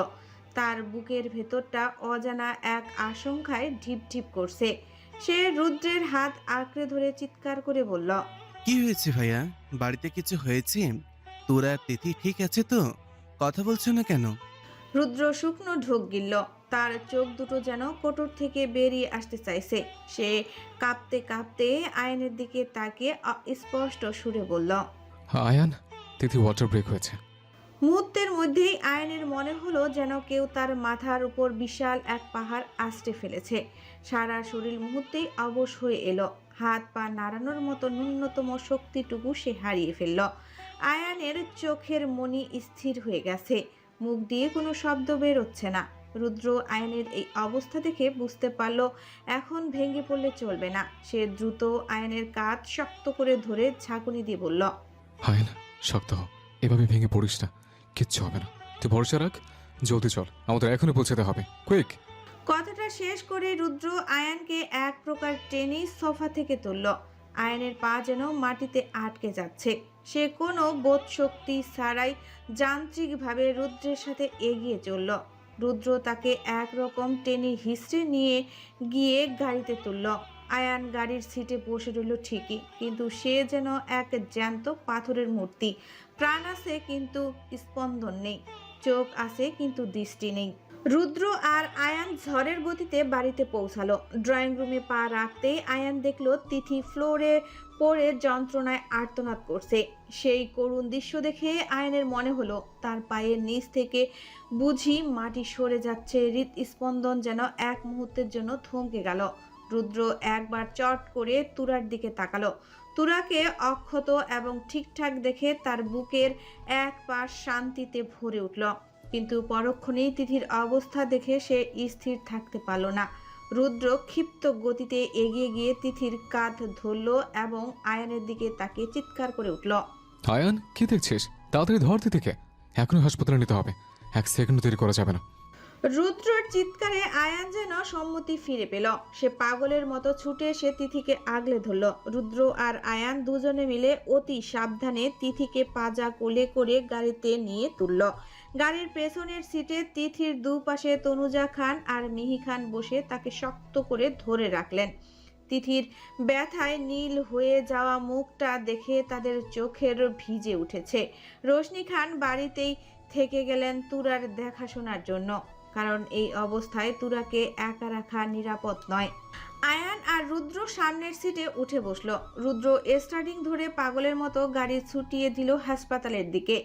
তার বুকের ভেতরটা অজানা এক আশঙ্কায় ঢিপ ঢিপ করছে। সে রুদ্রের হাত আঁকড়ে ধরে চিৎকার করে বলল, কি হয়েছে ভাইয়া? বাড়িতে কিছু হয়েছে? তোরা আর তিথি ঠিক আছে তো? কথা বলছো না কেন? রুদ্র শুকনো ঢোক গিলল, তার চোখ দুটো যেন কোটর থেকে বেরিয়ে আসতে চাইছে। সে কাঁপতে কাঁপতে আয়নের দিকে তাকিয়ে স্পষ্ট সুরে বলল, আয়ান, তিথি ওয়াটার ব্রেক হয়েছে। মুহূর্তের মধ্যেই আয়নের মনে হলো যেন কেউ তার মাথার উপর বিশাল এক পাহাড় আছড়ে ফেলেছে। সারা শরীর মুহূর্তেই অবশ হয়ে এলো, হাত পা নাড়ানোর মতো ন্যূনতম শক্তিটুকু সে হারিয়ে ফেলল। আয়ানের চোখের মনি স্থির হয়ে গেছে, মুখ দিয়ে কোনো শব্দ বেরোচ্ছে না। রুদ্র আয়নের এই অবস্থা দেখে বুঝতে পারল এখন ভেঙে পড়লে চলবে না। সে দ্রুত আয়নের কাঁধ শক্ত করে ধরে ঝাঁকুনি দিয়ে বলল, আয়ান, শক্ত হ, এভাবে ভেঙে পড়িস না, কিচ্ছু হবে না, তুই ভরসা রাখ, জলদি চল, আমাদের এখনই পৌঁছাতে হবে, কুইক। কথাটা শেষ করে রুদ্র আয়ানকে এক প্রকার টেনে সোফা থেকে তুলল। আয়ানের পা যেন মাটিতে আটকে যাচ্ছে। সে কোনো বোধ শক্তি ছাড়াই যান্ত্রিকভাবে রুদ্রের সাথে এগিয়ে চলল। রুদ্র তাকে একরকম টেনে হিঁচড়ে নিয়ে গিয়ে গাড়িতে তুলল। আয়ান গাড়ির সিটে বসে রইল ঠিকই, কিন্তু সে যেন এক জ্যান্ত পাথরের মূর্তি। প্রাণ আছে কিন্তু স্পন্দন নেই, চোখ আছে কিন্তু দৃষ্টি নেই। রুদ্র আর আয়ান ঝড়ের গতিতে বাড়িতে পৌঁছালো। ড্রয়িং রুমে পা রাখতেই আয়ান দেখলো তিথি ফ্লোরে পড়ে যন্ত্রণায় আর্তনাদ করছে। সেই করুণ দৃশ্য দেখে আয়ানের মনে হলো তার পায়ের নিচ থেকে বুঝি মাটি সরে যাচ্ছে। হৃদস্পন্দন যেন এক মুহূর্তের জন্য থমকে গেল। রুদ্র একবার চট করে তুরার দিকে তাকালো। তুরাকে অক্ষত এবং ঠিকঠাক দেখে তার বুকের এক পাশ শান্তিতে ভরে উঠল, কিন্তু পরক্ষণেই তিথির অবস্থা দেখে সে স্থির থাকতে পারল না। রুদ্র ক্ষিপ্ত গতিতে এগিয়ে গিয়ে তিথির কাঁধ ধরল এবং আয়ানের দিকে তাকিয়ে চিৎকার করে উঠল, আয়ান, কি দেখছিস? তাড়াতাড়ি ধর তিথিকে, এখনই হাসপাতালে নিতে হবে, 1 সেকেন্ড দেরি করা যাবে না। রুদ্রর চিৎকারে আয়ান যেন সম্মতি ফিরে পেল। সে পাগলের মতো ছুটে এসে তিথিকে আগলে ধরল। রুদ্র আর আয়ান দুজনে মিলে অতি সাবধানে তিথিকে পাজা কোলে করে গাড়িতে নিয়ে তুলল। গাড়ির পেছনের সিটে তিথির দুপাশে তনুজা খান আর মিহি খান বসে তাকে শক্ত করে ধরে রাখলেন। তিথির ব্যথায় নীল হয়ে যাওয়া মুখটা দেখে তাদের চোখের ভিজে উঠেছে। রোশনি খান বাড়িতেই থেকে গেলেন তুরার দেখাশোনার জন্য, কারণ এই অবস্থায় তুরাকে একা রাখা নিরাপদ নয়। আয়ান আর রুদ্র সামনের সিটে উঠে বসলো। রুদ্র স্টার্টিং ধরে পাগলের মতো গাড়ি ছুটিয়ে দিল হাসপাতালের দিকে।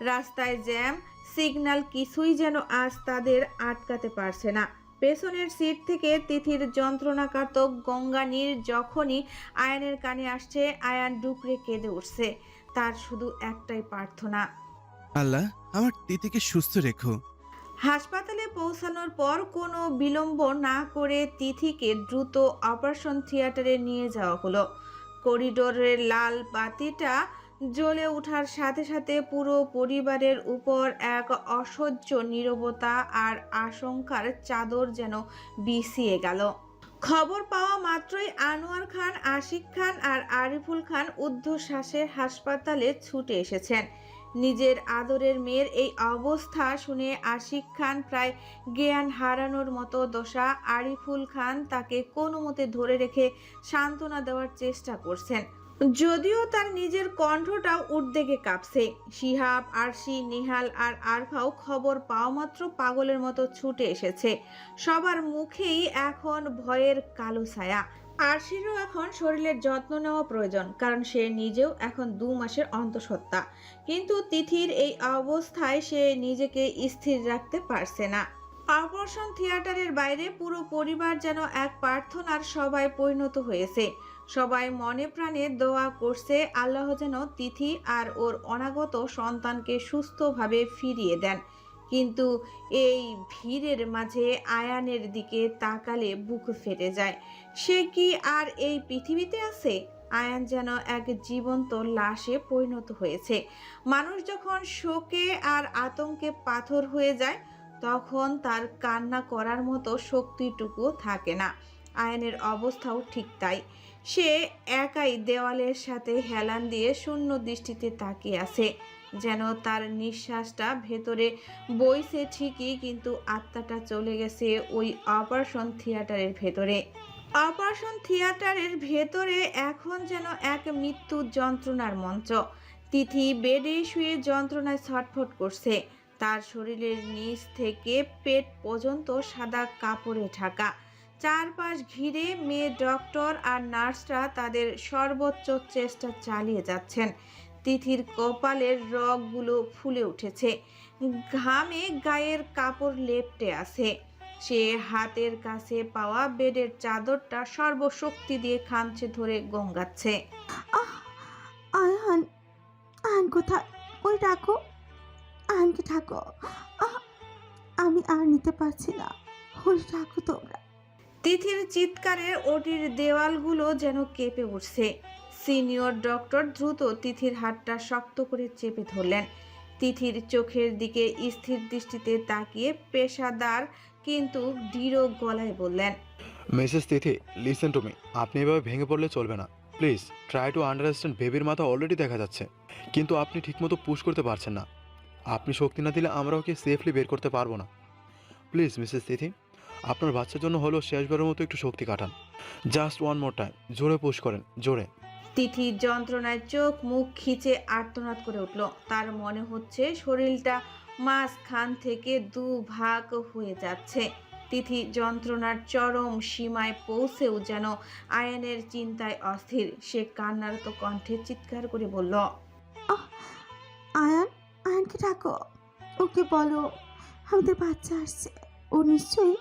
রাস্তায় জ্যাম, সিগন্যাল কিছুই যেন আজ তাদের আটকাতে পারছে না। পেছনের সিট থেকে তিথির যন্ত্রণাকাতক গঙ্গানীর যখনই আয়ানের কানে আসছে, আয়ান ডুকরে কেঁদে উঠছে। তার শুধু একটাই প্রার্থনা, আল্লাহ আমার তিথিকে সুস্থ রেখো। হাসপাতালে পৌঁছানোর পর কোনো বিলম্ব না করে তিথিকে দ্রুত অপারেশন থিয়েটারে নিয়ে যাওয়া হলো। করিডোরের লাল বাতিটা জ্বলে ওঠার সাথে সাথে পুরো পরিবারের উপর এক অসহ্য নীরবতা আর আশঙ্কার চাদর যেন বিছিয়ে গেল। খবর পাওয়া মাত্রই আনোয়ার খান, আশিক খান আর আরিফুল খান ঊর্ধ্বশ্বাসে হাসপাতালে ছুটে এসেছেন। নিজের আদরের মেয়ের এই অবস্থা শুনে আশিক খান প্রায় জ্ঞান হারানোর মতো দশা। আরিফুল খান তাকে কোনো মতে ধরে রেখে সান্ত্বনা দেওয়ার চেষ্টা করছেন, যদিও তার নিজের কণ্ঠটাও উদ্বেগে কাঁপছে। শিহাব, আরশি, নিহাল আর আরফাও খবর পাওয়া মাত্র পাগলের মতো ছুটে এসেছে। সবার মুখেই এখন ভয়ের কালো ছায়া। আরশিরও এখন শরীরের যত্ন নেওয়া প্রয়োজন, কারণ সে নিজেও এখন 2 মাসের অন্তঃসত্ত্বা। কিন্তু তিথির এই অবস্থায় সে নিজেকে স্থির রাখতে পারছে না। অপারেশন থিয়েটারের বাইরে পুরো পরিবার যেন এক প্রার্থনার সবাই পরিণত হয়েছে। সবাই মনে প্রাণে দোয়া করছে আল্লাহ যেন তিথি আর ওর অনাগত সন্তানকে সুস্থভাবে ফিরিয়ে দেন। কিন্তু এই ভিড়ের মাঝে আয়ানের দিকে তাকালে বুক ফেটে যায়। সে কি আর এই পৃথিবীতে আছে? আয়ান যেন এক জীবন্ত লাশে পরিণত হয়েছে। মানুষ যখন শোকে আর আতঙ্কে পাথর হয়ে যায়, তখন তার কান্না করার মতো শক্তিটুকু থাকে না। আয়ানের অবস্থাও ঠিক তাই। সে একাই দেওয়ালের সাথে হেলান দিয়ে শূন্য দৃষ্টিতে তাকিয়ে আছে, যেন তার নিঃশ্বাসটা ভেতরে বইছে ঠিকই, কিন্তু আত্মাটা চলে গেছে ওই অপারেশন থিয়েটারের ভেতরে। অপারেশন থিয়েটারের ভেতরে এখন যেন এক মৃত্যু যন্ত্রণার মঞ্চ। তিথি বেডে শুয়ে যন্ত্রণায় ছটফট করছে। তার শরীরের নিচ থেকে পেট পর্যন্ত সাদা কাপড়ে ঢাকা। চারপাশ ঘিরে মেয়ে ডক্টর আর নার্সরা তাদের সর্বোচ্চ চেষ্টা চালিয়ে যাচ্ছেন। তিথির কপালের রগগুলো ফুলে উঠেছে, ঘামে গায়ের কাপড় লেপ্টে আছে। সে হাতের কাছে পাওয়া বেডের চাদরটা সর্বশক্তি দিয়ে খামচে ধরে গঙ্গাচ্ছে। আয়হান, আয়ন কোথায়? ওই ডাকো, আয়নকে ডাকো। আমি আর নিতে পারছি না, ওই ডাকো তোমরা। তিথির চিৎকারে ওটির দেওয়ালগুলো যেন কেঁপে উঠছে। সিনিয়র ডক্টর দ্রুত তিথির হাতটা শক্ত করে চেপে ধরলেন। তিথির চোখের দিকে স্থির দৃষ্টিতে তাকিয়ে পেশাদার কিন্তু দৃঢ় গলায় বললেন, Mrs Tithi, listen to me. আপনি এভাবে ভেঙে পড়লে চলবে না। Please try to understand. বেবির মাথা অলরেডি দেখা যাচ্ছে, কিন্তু আপনি ঠিকমতো পুশ করতে পারছেন না। আপনি শক্তি না দিলে আমরা ওকে সেফলি বের করতে পারবো না। প্লিজ মিসেস তিথি, আপনার বাচ্চার জন্য হলো শেষবারের মতো একটু শক্তি কাটান। Just one more time. জোরে পুশ করেন, জোরে। তিথি যন্ত্রণায় চোখ মুখ খিচে আর্তনাদ করে উঠল। তার মনে হচ্ছে শরীরটা মাঝখান থেকে 2 ভাগ হয়ে যাচ্ছে। তিথি যন্ত্রণার চরম সীমায় পৌঁছেও যেন আয়ানের চিন্তায় অস্থির। সে কান্নারত কণ্ঠে চিৎকার করে বলল, আয়ান, আয়ানকে ডাকো, ওকে বলো আমাদের বাচ্চা আসছে। ও নিশ্চয়ই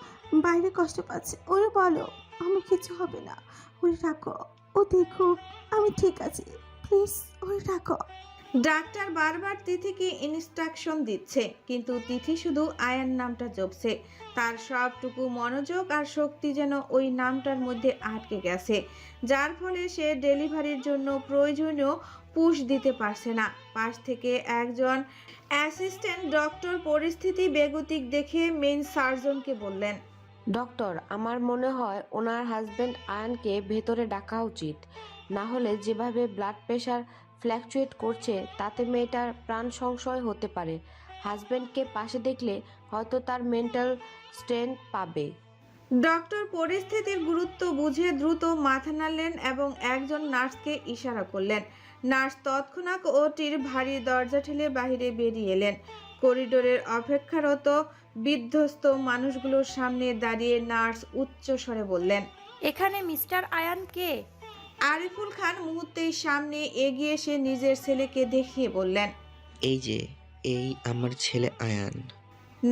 বাইরে কষ্ট পাচ্ছে, ওরে বলো আমার কিছু হবে না। ওরে ডাকো, ও দেখুক আমি ঠিক আছি, প্লিজ ওরে ডাকো। ডাক্তার বারবার তিথিকে ইনস্ট্রাকশন দিচ্ছে, কিন্তু তিথি শুধু আয়ান নামটা জপছে। তার সবটুকু মনোযোগ আর শক্তি যেন ওই নামটার মধ্যে আটকে গেছে, যার ফলে সে ডেলিভারির জন্য প্রয়োজনীয় পুশ দিতে পারছে না। পাশ থেকে একজন অ্যাসিস্ট্যান্ট ডক্টর পরিস্থিতি বেগতিক দেখে মেইন সার্জনকে বললেন, ডক্টর, আমার মনে হয় ওনার হাজবেন্ড আয়ানকে ভেতরে ডাকা উচিত। না হলে যেভাবে ব্লাড প্রেশার ফ্ল্যাকচুয়েট করছে তাতে মেয়েটার প্রাণ সংশয় হতে পারে। হাজবেন্ডকে পাশে দেখলে হয়তো তার মেন্টাল স্ট্রেংথ পাবে। ডক্টর পরিস্থিতির গুরুত্ব বুঝে দ্রুত মাথা নাড়লেন এবং একজন নার্সকে ইশারা করলেন। নার্স তৎক্ষণাৎ ওটির ভারী দরজা ঠেলে বাইরে বেরিয়ে এলেন। করিডোরের অপেক্ষারত বিধ্বস্ত মানুষগুলোর সামনে দাঁড়িয়ে নার্স উচ্চ স্বরে বললেন, এখানে মিস্টার আয়ান কে? আরিফুল খান মুহূর্তেই সামনে এগিয়ে এসে নিজের ছেলেকে দেখিয়ে বললেন। এই আমার ছেলে আয়ান।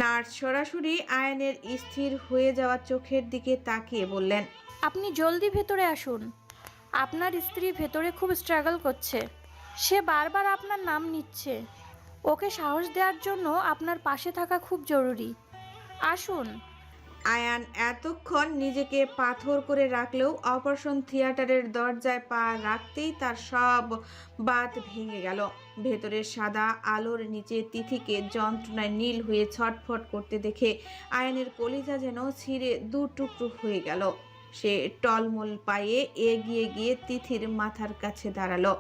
নার্স সরাসরি আয়ানের স্থির হয়ে যাওয়া চোখের দিকে তাকিয়ে বললেন, আপনি জলদি ভেতরে আসুন। আপনার স্ত্রী ভেতরে খুব স্ট্রাগল করছে। সে বারবার আপনার নাম নিচ্ছে। ওকে সাহস দেওয়ার জন্য আপনার পাশে থাকা খুব জরুরি। আসুন। আয়ান এতক্ষণ নিজেকে পাথর করে রাখলেও অপারেশন থিয়েটারের দরজায় পা রাখতেই তার সব বাত ভেঙে গেল। ভেতরের সাদা আলোর নিচে তিথিকে যন্ত্রণায় নীল হয়ে ছটফট করতে দেখে আয়ানের কলিজা যেন ছিঁড়ে দু টুকরো হয়ে গেল। সে টলমল পায়ে এগিয়ে গিয়ে তিথির মাথার কাছে দাঁড়ালো।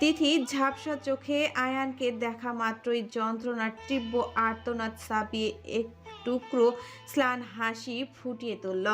তিথি ঝাপসা চোখে আয়ানকে দেখা মাত্রই যন্ত্রণার তীব্র আর্তনাদ চাপিয়ে এক টুকরো স্লান হাসি ফুটিয়ে তুলল।